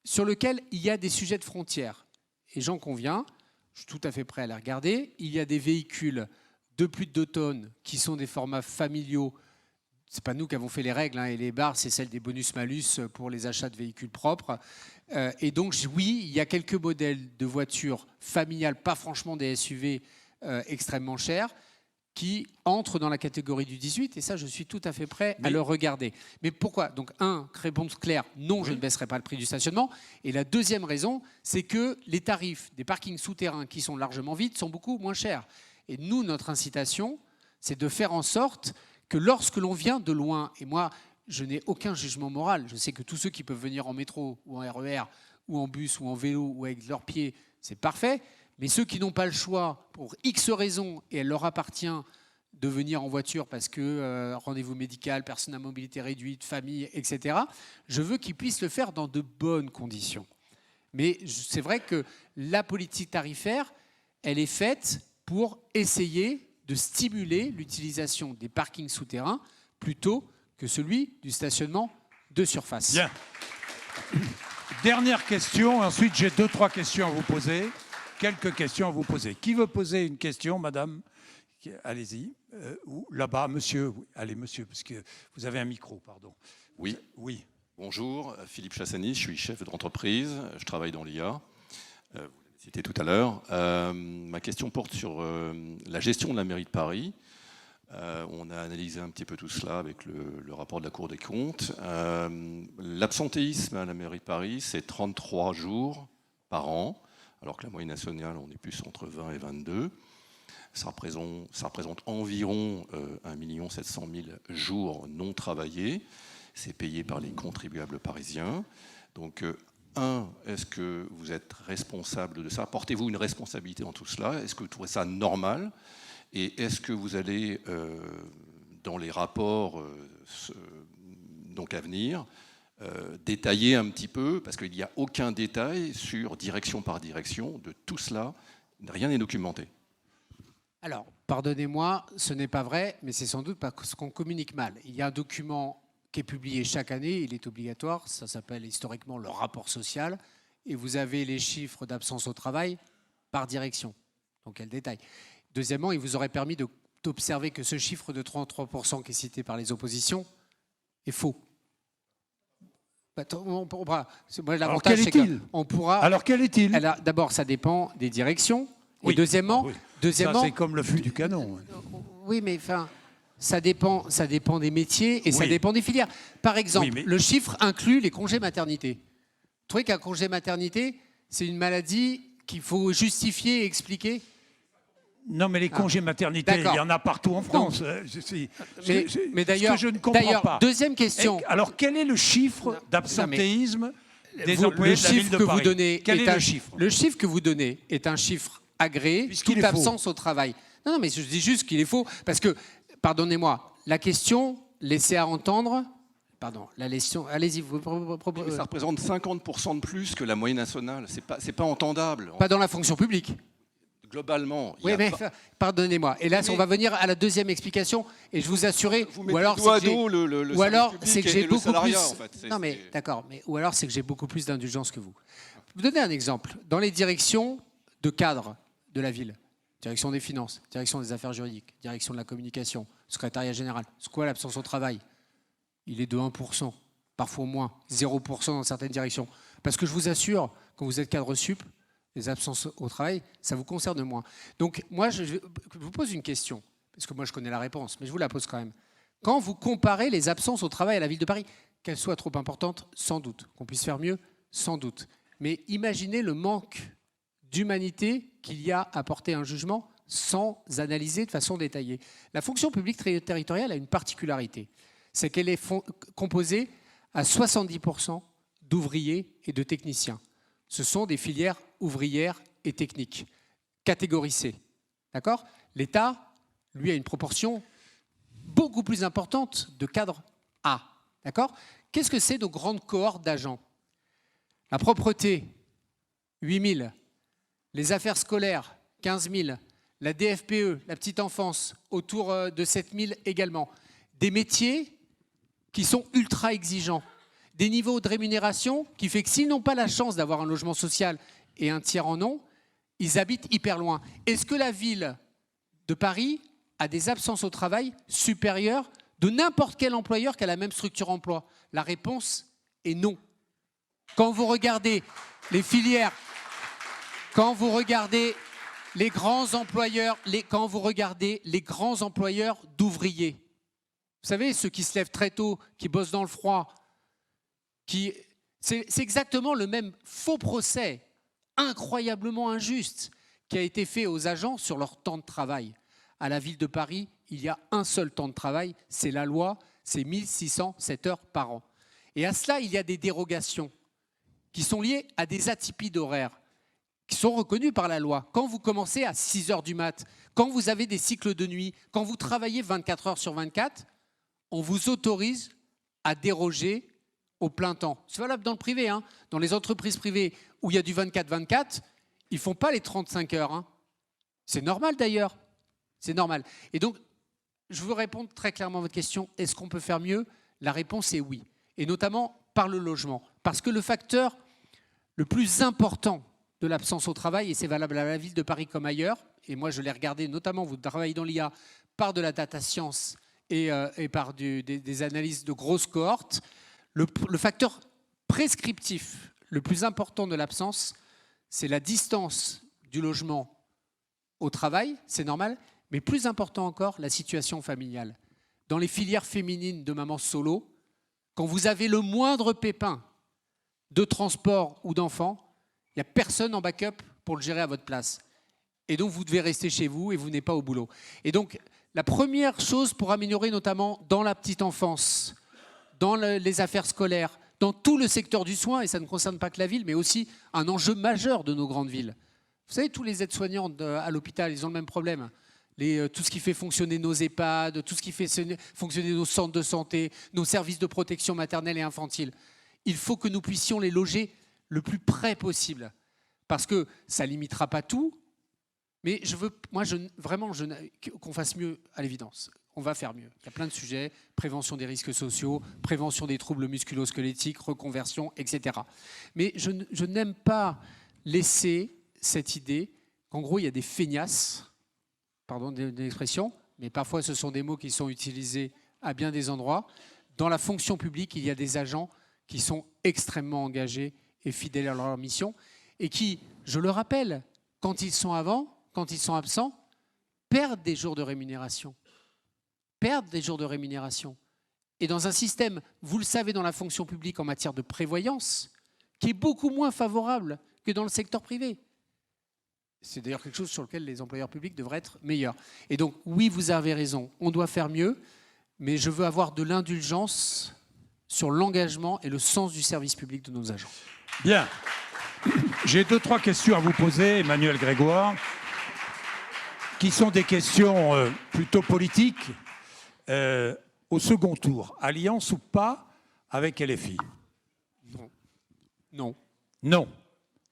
sur lequel il y a des sujets de frontières. Et j'en conviens, je suis tout à fait prêt à les regarder. Il y a des véhicules de plus de 2 tonnes qui sont des formats familiaux. Ce n'est pas nous qui avons fait les règles, et les barres, c'est celle des bonus-malus pour les achats de véhicules propres. Et donc, oui, il y a quelques modèles de voitures familiales, pas franchement des SUV extrêmement chers, qui entrent dans la catégorie du 18, et ça, je suis tout à fait prêt à le regarder. Mais pourquoi ? Donc, réponse claire, non, je ne baisserai pas le prix du stationnement. Et la deuxième raison, c'est que les tarifs des parkings souterrains qui sont largement vides sont beaucoup moins chers. Et nous, notre incitation, c'est de faire en sorte que lorsque l'on vient de loin, et moi, je n'ai aucun jugement moral, je sais que tous ceux qui peuvent venir en métro, ou en RER, ou en bus, ou en vélo, ou avec leurs pieds, c'est parfait. Mais ceux qui n'ont pas le choix, pour X raisons, et elle leur appartient de venir en voiture parce que rendez-vous médical, personne à mobilité réduite, famille, etc., je veux qu'ils puissent le faire dans de bonnes conditions. Mais c'est vrai que la politique tarifaire, elle est faite pour essayer de stimuler l'utilisation des parkings souterrains plutôt que celui du stationnement de surface. Bien. Dernière question, ensuite j'ai 2-3 questions à vous poser. Quelques questions à vous poser. Qui veut poser une question, madame ? Allez-y. Ou là-bas, monsieur. Allez, monsieur, parce que vous avez un micro, pardon. Oui. Oui. Bonjour, Philippe Chassani, je suis chef d'entreprise, je travaille dans l'IA. Vous l'avez cité tout à l'heure. Ma question porte sur la gestion de la mairie de Paris. On a analysé un petit peu tout cela avec le rapport de la Cour des comptes. L'absentéisme à la mairie de Paris, c'est 33 jours par an, alors que la moyenne nationale, on est plus entre 20 et 22. Ça représente environ 1 700 000 jours non travaillés. C'est payé par les contribuables parisiens. Donc, est-ce que vous êtes responsable de ça ? Portez-vous une responsabilité dans tout cela ? Est-ce que vous trouvez ça normal ? Et est-ce que vous allez, dans les rapports donc à venir, détailler un petit peu, parce qu'il n'y a aucun détail sur direction par direction de tout cela, rien n'est documenté. Alors, pardonnez-moi, ce n'est pas vrai, mais c'est sans doute parce qu'on communique mal. Il y a un document qui est publié chaque année, il est obligatoire, ça s'appelle historiquement le rapport social, et vous avez les chiffres d'absence au travail par direction. Donc, quel détail. Deuxièmement, il vous aurait permis d'observer que ce chiffre de 33% qui est cité par les oppositions est faux. Alors, quel est-il ? On pourra. Alors, quel est-il ? D'abord, ça dépend des directions. Oui. Et deuxièmement, Ça, c'est comme le fût du canon. oui, mais enfin, ça dépend des métiers et ça Oui. dépend des filières. Par exemple, Oui, mais- le chiffre inclut les congés maternité. Vous trouvez qu'un congé maternité, c'est une maladie qu'il faut justifier et expliquer ? Non, mais les congés maternité, il D'accord. y en a partout en France. Mais d'ailleurs, ce que je ne comprends pas. deuxième question. Alors, quel est le chiffre d'absentéisme des Vous- employés le de la ville chiffre de que Paris? vous donnez Quel est un le chiffre? Le chiffre que vous donnez est un chiffre agréé, Puisqu'il toute est faux. absence au travail. Non, mais je dis juste qu'il est faux parce que, pardonnez-moi, la question laissée à entendre. Pardon, la question. Allez-y, vous Mais ça représente 50% de plus que la moyenne nationale. C'est pas entendable. pas dans la fonction publique. Globalement, il y Oui, a mais pas- pardonnez-moi. Et là, Mais- on va venir à la deuxième explication. Et je vous assurer. vous mettez dos à dos le ou alors service c'est public que et j'ai le beaucoup salariat, plus. en fait. Non, mais d'accord. Mais ou alors c'est que j'ai beaucoup plus d'indulgence que vous. Je vais vous donner un exemple. Dans les directions de cadre de la ville, direction des finances, direction des affaires juridiques, direction de la communication, secrétariat général, c'est quoi l'absence au travail? Il est de 1%, parfois moins, 0% dans certaines directions. Parce que je vous assure, quand vous êtes cadre sup, les absences au travail, ça vous concerne moins. Donc moi, je vous pose une question, parce que moi je connais la réponse, mais je vous la pose quand même. Quand vous comparez les absences au travail à la ville de Paris, qu'elles soient trop importantes, sans doute. Qu'on puisse faire mieux, sans doute. Mais imaginez le manque d'humanité qu'il y a à porter un jugement sans analyser de façon détaillée. La fonction publique territoriale a une particularité, c'est qu'elle est composée à 70% d'ouvriers et de techniciens. Ce sont des filières ouvrières et techniques, catégorie C. D'accord ? L'État, lui, a une proportion beaucoup plus importante de cadres A. D'accord ? Qu'est-ce que c'est nos grandes cohortes d'agents ? La propreté, 8 000. Les affaires scolaires, 15 000. La DFPE, la petite enfance, autour de 7 000 également. Des métiers qui sont ultra exigeants. Des niveaux de rémunération qui fait que s'ils n'ont pas la chance d'avoir un logement social et un tiers en ont, ils habitent hyper loin. Est-ce que la ville de Paris a des absences au travail supérieures de n'importe quel employeur qui a la même structure emploi? La réponse est non. Quand vous regardez les filières, quand vous regardez les grands employeurs, quand vous regardez les grands employeurs d'ouvriers, vous savez, ceux qui se lèvent très tôt, qui bossent dans le froid, c'est exactement le même faux procès, incroyablement injuste, qui a été fait aux agents sur leur temps de travail. À la ville de Paris, il y a un seul temps de travail, c'est la loi, c'est 1607 heures par an. Et à cela, il y a des dérogations qui sont liées à des atypies d'horaire, qui sont reconnues par la loi. Quand vous commencez à 6 heures du mat', quand vous avez des cycles de nuit, quand vous travaillez 24 heures sur 24, on vous autorise à déroger au plein temps. C'est valable dans le privé, hein. Dans les entreprises privées où il y a du 24-24, ils ne font pas les 35 heures. Hein. C'est normal d'ailleurs. C'est normal. Et donc, je veux répondre très clairement à votre question. Est-ce qu'on peut faire mieux? La réponse est oui. Et notamment par le logement. Parce que le facteur le plus important de l'absence au travail, et c'est valable à la ville de Paris comme ailleurs, et moi je l'ai regardé, notamment vous travaillez dans l'IA, par de la data science et par des analyses de grosses cohortes, le facteur prescriptif le plus important de l'absence, c'est la distance du logement au travail, c'est normal, mais plus important encore, la situation familiale. Dans les filières féminines de maman solo, quand vous avez le moindre pépin de transport ou d'enfant, il n'y a personne en backup pour le gérer à votre place. Et donc, vous devez rester chez vous et vous n'êtes pas au boulot. Et donc, la première chose pour améliorer, notamment dans la petite enfance, dans les affaires scolaires, dans tout le secteur du soin, et ça ne concerne pas que la ville, mais aussi un enjeu majeur de nos grandes villes. Vous savez, tous les aides-soignants à l'hôpital, ils ont le même problème. Tout ce qui fait fonctionner nos EHPAD, tout ce qui fait fonctionner nos centres de santé, nos services de protection maternelle et infantile. Il faut que nous puissions les loger le plus près possible. Parce que ça ne limitera pas tout, mais je veux vraiment qu'on fasse mieux à l'évidence. On va faire mieux. Il y a plein de sujets, prévention des risques sociaux, prévention des troubles musculo-squelettiques, reconversion, etc. Mais je n'aime pas laisser cette idée qu'en gros, il y a des feignasses, pardon de l'expression, mais parfois ce sont des mots qui sont utilisés à bien des endroits. Dans la fonction publique, il y a des agents qui sont extrêmement engagés et fidèles à leur mission et qui, je le rappelle, quand ils sont absents, perdent des jours de rémunération. Et dans un système, vous le savez, dans la fonction publique en matière de prévoyance, qui est beaucoup moins favorable que dans le secteur privé. C'est d'ailleurs quelque chose sur lequel les employeurs publics devraient être meilleurs. Et donc, oui, vous avez raison, on doit faire mieux, mais je veux avoir de l'indulgence sur l'engagement et le sens du service public de nos agents. Bien. J'ai 2-3 questions à vous poser, Emmanuel Grégoire, qui sont des questions plutôt politiques. Au second tour, alliance ou pas avec LFI? Non. Non.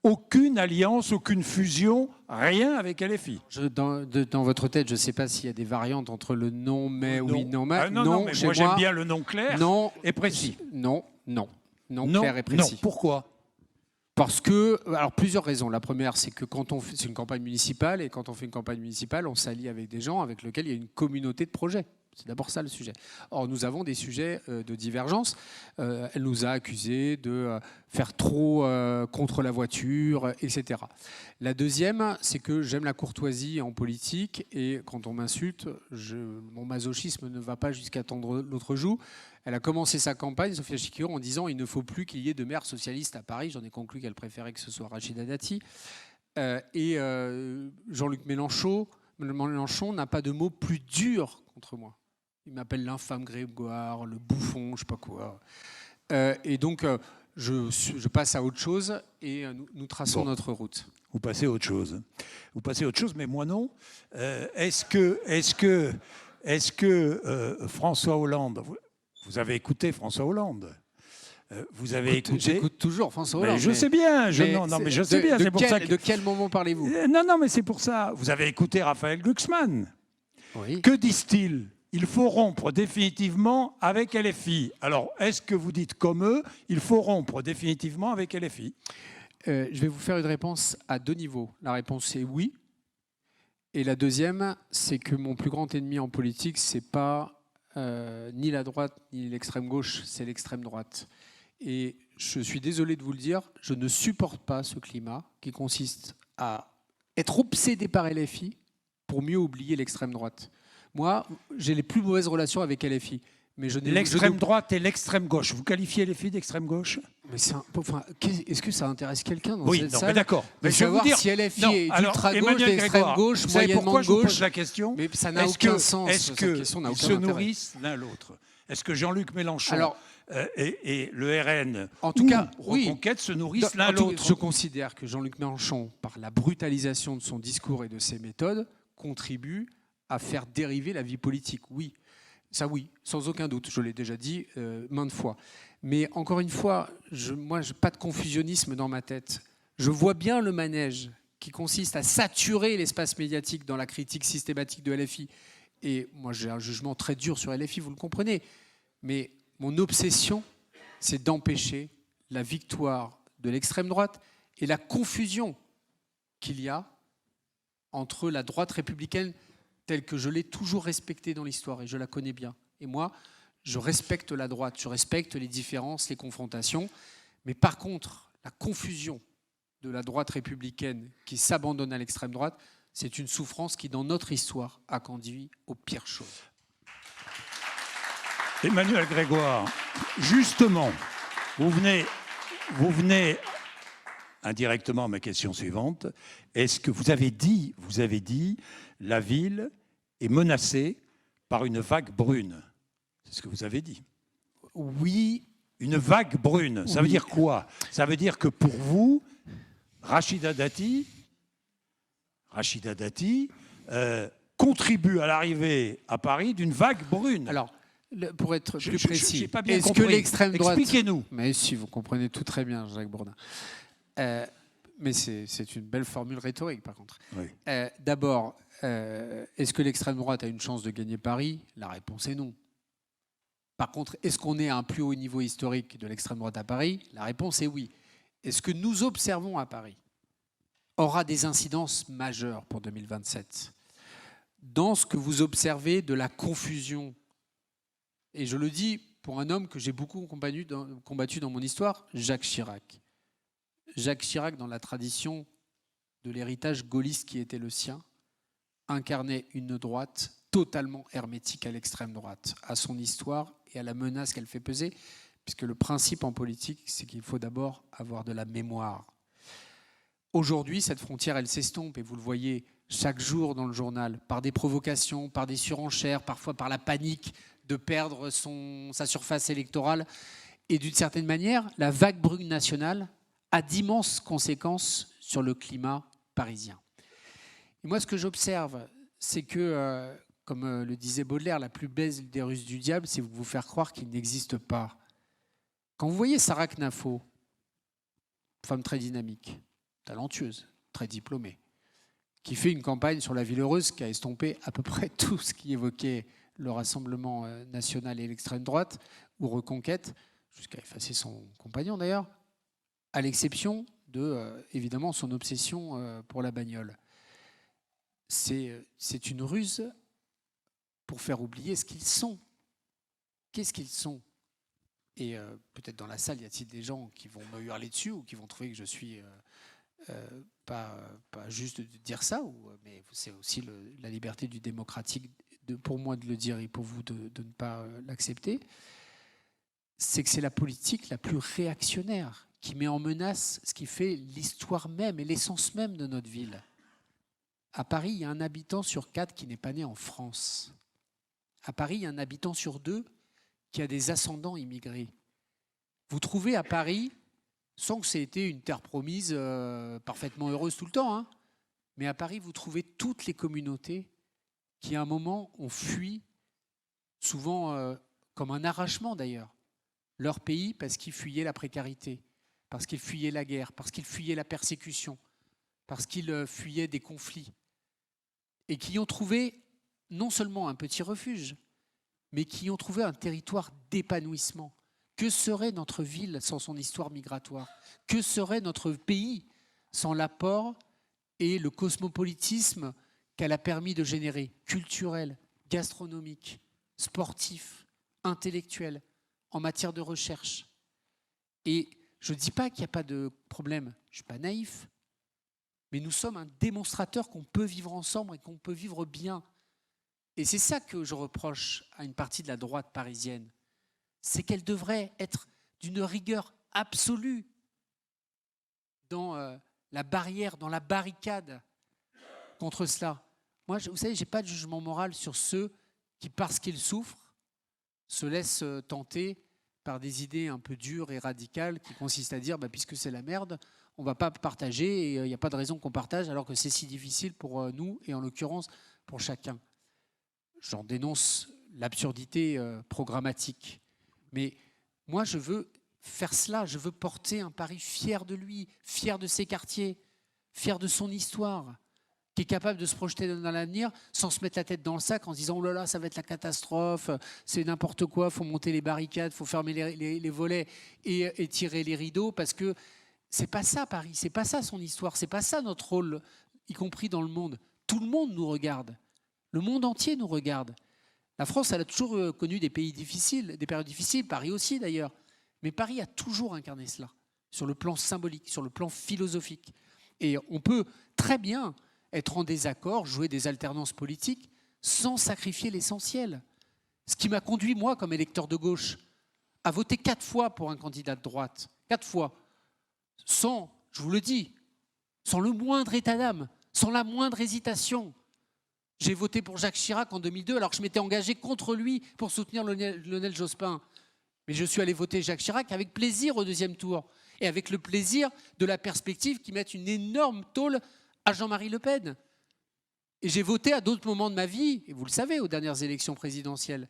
Aucune alliance, aucune fusion, rien avec LFI. Dans votre tête, je ne sais pas s'il y a des variantes entre le non, mais, oui, non, mais. Non, mais moi j'aime bien le non clair et précis. Non, clair et précis. Non, pourquoi? Parce que, alors plusieurs raisons. La première, c'est que c'est une campagne municipale, et quand on fait une campagne municipale, on s'allie avec des gens avec lesquels il y a une communauté de projets. C'est d'abord ça le sujet. Or, nous avons des sujets de divergence. Elle nous a accusés de faire trop contre la voiture, etc. La deuxième, c'est que j'aime la courtoisie en politique, et quand on m'insulte, mon masochisme ne va pas jusqu'à tendre l'autre joue. Elle a commencé sa campagne, Sophia Chikirou, en disant « il ne faut plus qu'il y ait de maire socialiste à Paris ». J'en ai conclu qu'elle préférait que ce soit Rachida Dati. Jean-Luc Mélenchon n'a pas de mots plus durs contre moi. Il m'appelle l'infâme Grégoire, le bouffon, je ne sais pas quoi. Et donc, je passe à autre chose et nous traçons notre route. Vous passez à autre chose. Mais moi non. Est-ce que François Hollande... Vous avez écouté François Hollande. Vous avez écouté... J'écoute toujours François Hollande. Mais je sais bien. Je sais bien. C'est pour ça que... De quel moment parlez-vous? Non, mais c'est pour ça. Vous avez écouté Raphaël Glucksmann. Oui. Que disent-ils? Il faut rompre définitivement avec LFI. Alors, est-ce que vous dites comme eux, il faut rompre définitivement avec LFI? Je vais vous faire une réponse à 2 niveaux. La réponse est oui. Et la deuxième, c'est que mon plus grand ennemi en politique, c'est pas ni la droite ni l'extrême gauche, c'est l'extrême droite. Et je suis désolé de vous le dire, je ne supporte pas ce climat qui consiste à être obsédé par LFI pour mieux oublier l'extrême droite. Moi, j'ai les plus mauvaises relations avec LFI. L'extrême droite et l'extrême gauche. Vous qualifiez LFI d'extrême gauche? Mais est-ce que ça intéresse quelqu'un dans cette salle? Oui, mais d'accord. Mais je vais vous dire si LFI est d'ultra-gauche, d'extrême-gauche, moyennement de gauche. Je pose la question. Mais ça n'a aucun sens. Est-ce qu'ils se nourrissent l'un l'autre? Est-ce que Jean-Luc Mélenchon et le RN en tout cas, Reconquête se nourrissent l'un l'autre? Je considère que Jean-Luc Mélenchon, par la brutalisation de son discours et de ses méthodes, contribue à faire dériver la vie politique. Oui. Ça oui, sans aucun doute, je l'ai déjà dit maintes fois. Mais encore une fois, moi, je n'ai pas de confusionnisme dans ma tête. Je vois bien le manège qui consiste à saturer l'espace médiatique dans la critique systématique de LFI. Et moi, j'ai un jugement très dur sur LFI, vous le comprenez. Mais mon obsession, c'est d'empêcher la victoire de l'extrême droite et la confusion qu'il y a entre la droite républicaine telle que je l'ai toujours respectée dans l'histoire, et je la connais bien. Et moi, je respecte la droite, je respecte les différences, les confrontations, mais par contre, la confusion de la droite républicaine qui s'abandonne à l'extrême droite, c'est une souffrance qui, dans notre histoire, a conduit aux pires choses. Emmanuel Grégoire, justement, vous venez indirectement à ma question suivante. Est-ce que vous avez dit, la ville est menacée par une vague brune? C'est ce que vous avez dit. Oui. Une vague brune, ça veut dire quoi? Ça veut dire que pour vous, Rachida Dati contribue à l'arrivée à Paris d'une vague brune. Alors, Pour être plus j'ai précis, pas bien est-ce que compris. l'extrême droite... Expliquez-nous. Mais si, vous comprenez tout très bien, Jacques Bourdin. Mais c'est une belle formule rhétorique, par contre. Oui. D'abord, est-ce que l'extrême droite a une chance de gagner Paris? La réponse est non. Par contre, est-ce qu'on est à un plus haut niveau historique de l'extrême droite à Paris? La réponse est oui. Est-ce que nous observons à Paris aura des incidences majeures pour 2027 dans ce que vous observez de la confusion? Et je le dis pour un homme que j'ai beaucoup combattu dans mon histoire, Jacques Chirac. Jacques Chirac, dans la tradition de l'héritage gaulliste qui était le sien, incarnait une droite totalement hermétique à l'extrême droite, à son histoire et à la menace qu'elle fait peser, puisque le principe en politique, c'est qu'il faut d'abord avoir de la mémoire. Aujourd'hui, cette frontière, elle s'estompe, et vous le voyez chaque jour dans le journal, par des provocations, par des surenchères, parfois par la panique de perdre sa surface électorale. Et d'une certaine manière, la vague brune nationale a d'immenses conséquences sur le climat parisien. Et moi, ce que j'observe, c'est que, comme le disait Baudelaire, la plus belle des ruses du diable, c'est vous faire croire qu'il n'existe pas. Quand vous voyez Sarah Knafo, femme très dynamique, talentueuse, très diplômée, qui fait une campagne sur la ville heureuse qui a estompé à peu près tout ce qui évoquait le Rassemblement national et l'extrême droite, ou Reconquête, jusqu'à effacer son compagnon d'ailleurs, à l'exception de, évidemment, son obsession pour la bagnole. C'est une ruse pour faire oublier ce qu'ils sont. Qu'est-ce qu'ils sont? Et peut-être dans la salle, y a-t-il des gens qui vont me hurler dessus ou qui vont trouver que je suis pas juste de dire ça, mais c'est aussi la liberté du démocratique pour moi de le dire et pour vous de ne pas l'accepter. C'est que c'est la politique la plus réactionnaire qui met en menace ce qui fait l'histoire même et l'essence même de notre ville. À Paris, il y a un habitant sur 4 qui n'est pas né en France. À Paris, il y a un habitant sur 2 qui a des ascendants immigrés. Vous trouvez à Paris, sans que ça ait été une terre promise parfaitement heureuse tout le temps, hein, mais à Paris, vous trouvez toutes les communautés qui, à un moment, ont fui, souvent comme un arrachement d'ailleurs, leur pays parce qu'ils fuyaient la précarité, parce qu'ils fuyaient la guerre, parce qu'ils fuyaient la persécution, parce qu'ils fuyaient des conflits, et qui ont trouvé non seulement un petit refuge, mais qui ont trouvé un territoire d'épanouissement. Que serait notre ville sans son histoire migratoire? Que serait notre pays sans l'apport et le cosmopolitisme qu'elle a permis de générer, culturel, gastronomique, sportif, intellectuel, en matière de recherche? Et je ne dis pas qu'il n'y a pas de problème, je ne suis pas naïf, mais nous sommes un démonstrateur qu'on peut vivre ensemble et qu'on peut vivre bien. Et c'est ça que je reproche à une partie de la droite parisienne, c'est qu'elle devrait être d'une rigueur absolue dans la barrière, dans la barricade contre cela. Moi, vous savez, je n'ai pas de jugement moral sur ceux qui, parce qu'ils souffrent, se laissent tenter par des idées un peu dures et radicales qui consistent à dire puisque c'est la merde, on ne va pas partager et il n'y a pas de raison qu'on partage alors que c'est si difficile pour nous et en l'occurrence pour chacun. J'en dénonce l'absurdité programmatique. Mais moi, je veux faire cela. Je veux porter un Paris fier de lui, fier de ses quartiers, fier de son histoire, qui est capable de se projeter dans l'avenir sans se mettre la tête dans le sac en se disant « Oh là là, ça va être la catastrophe, c'est n'importe quoi, il faut monter les barricades, il faut fermer les volets et tirer les rideaux. » Parce que c'est pas ça Paris, c'est pas ça son histoire, c'est pas ça notre rôle, y compris dans le monde. Tout le monde nous regarde. Le monde entier nous regarde. La France, elle a toujours connu des pays difficiles, des périodes difficiles, Paris aussi d'ailleurs. Mais Paris a toujours incarné cela, sur le plan symbolique, sur le plan philosophique. Et on peut très bien être en désaccord, jouer des alternances politiques, sans sacrifier l'essentiel. Ce qui m'a conduit, moi, comme électeur de gauche, à voter 4 fois pour un candidat de droite. 4 fois. Sans, je vous le dis, sans le moindre état d'âme, sans la moindre hésitation. J'ai voté pour Jacques Chirac en 2002 alors que je m'étais engagé contre lui pour soutenir Lionel Jospin. Mais je suis allé voter Jacques Chirac avec plaisir au 2e tour et avec le plaisir de la perspective qu'ils mettent une énorme tôle à Jean-Marie Le Pen. Et j'ai voté à d'autres moments de ma vie, et vous le savez, aux dernières élections présidentielles,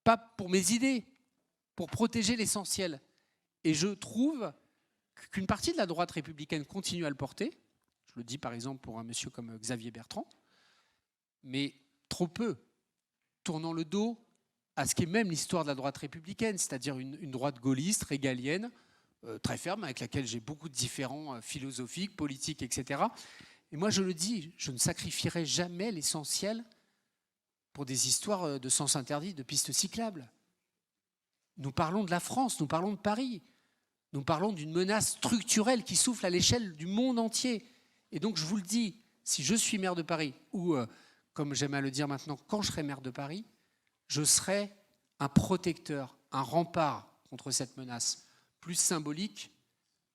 pas pour mes idées, pour protéger l'essentiel. Et je trouve qu'une partie de la droite républicaine continue à le porter. Je le dis par exemple pour un monsieur comme Xavier Bertrand, mais trop peu, tournant le dos à ce qui est même l'histoire de la droite républicaine, c'est-à-dire une droite gaulliste, régalienne, très ferme, avec laquelle j'ai beaucoup de différends philosophiques, politiques, etc. Et moi je le dis, je ne sacrifierai jamais l'essentiel pour des histoires de sens interdit, de pistes cyclables. Nous parlons de la France, nous parlons de Paris, nous parlons d'une menace structurelle qui souffle à l'échelle du monde entier. Et donc je vous le dis, si je suis maire de Paris, ou comme j'aime à le dire maintenant, quand je serai maire de Paris, je serai un protecteur, un rempart contre cette menace, plus symbolique,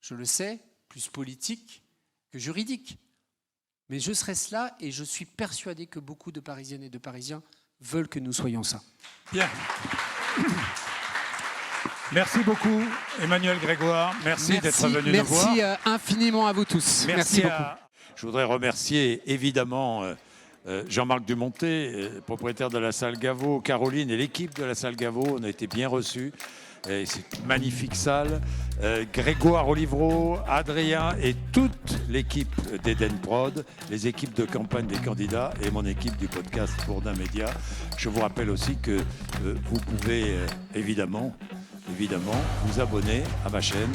je le sais, plus politique que juridique. Mais je serai cela et je suis persuadé que beaucoup de Parisiennes et de Parisiens veulent que nous soyons ça. Bien. Merci beaucoup, Emmanuel Grégoire. Merci d'être venu nous voir. Merci infiniment à vous tous. Merci beaucoup. Je voudrais remercier évidemment Jean-Marc Dumonté, propriétaire de la salle Gaveau, Caroline et l'équipe de la salle Gaveau. On a été bien reçus. C'est une magnifique salle. Grégoire Olivreau, Adrien et toute l'équipe d'Eden Prod, les équipes de campagne des candidats et mon équipe du podcast Bourdin Média. Je vous rappelle aussi que vous pouvez évidemment vous abonner à ma chaîne,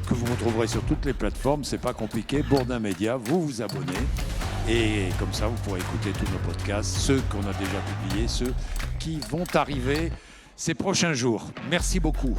que vous retrouverez sur toutes les plateformes. C'est pas compliqué. Bourdin Média, vous vous abonnez. Et comme ça, vous pourrez écouter tous nos podcasts, ceux qu'on a déjà publiés, ceux qui vont arriver ces prochains jours. Merci beaucoup.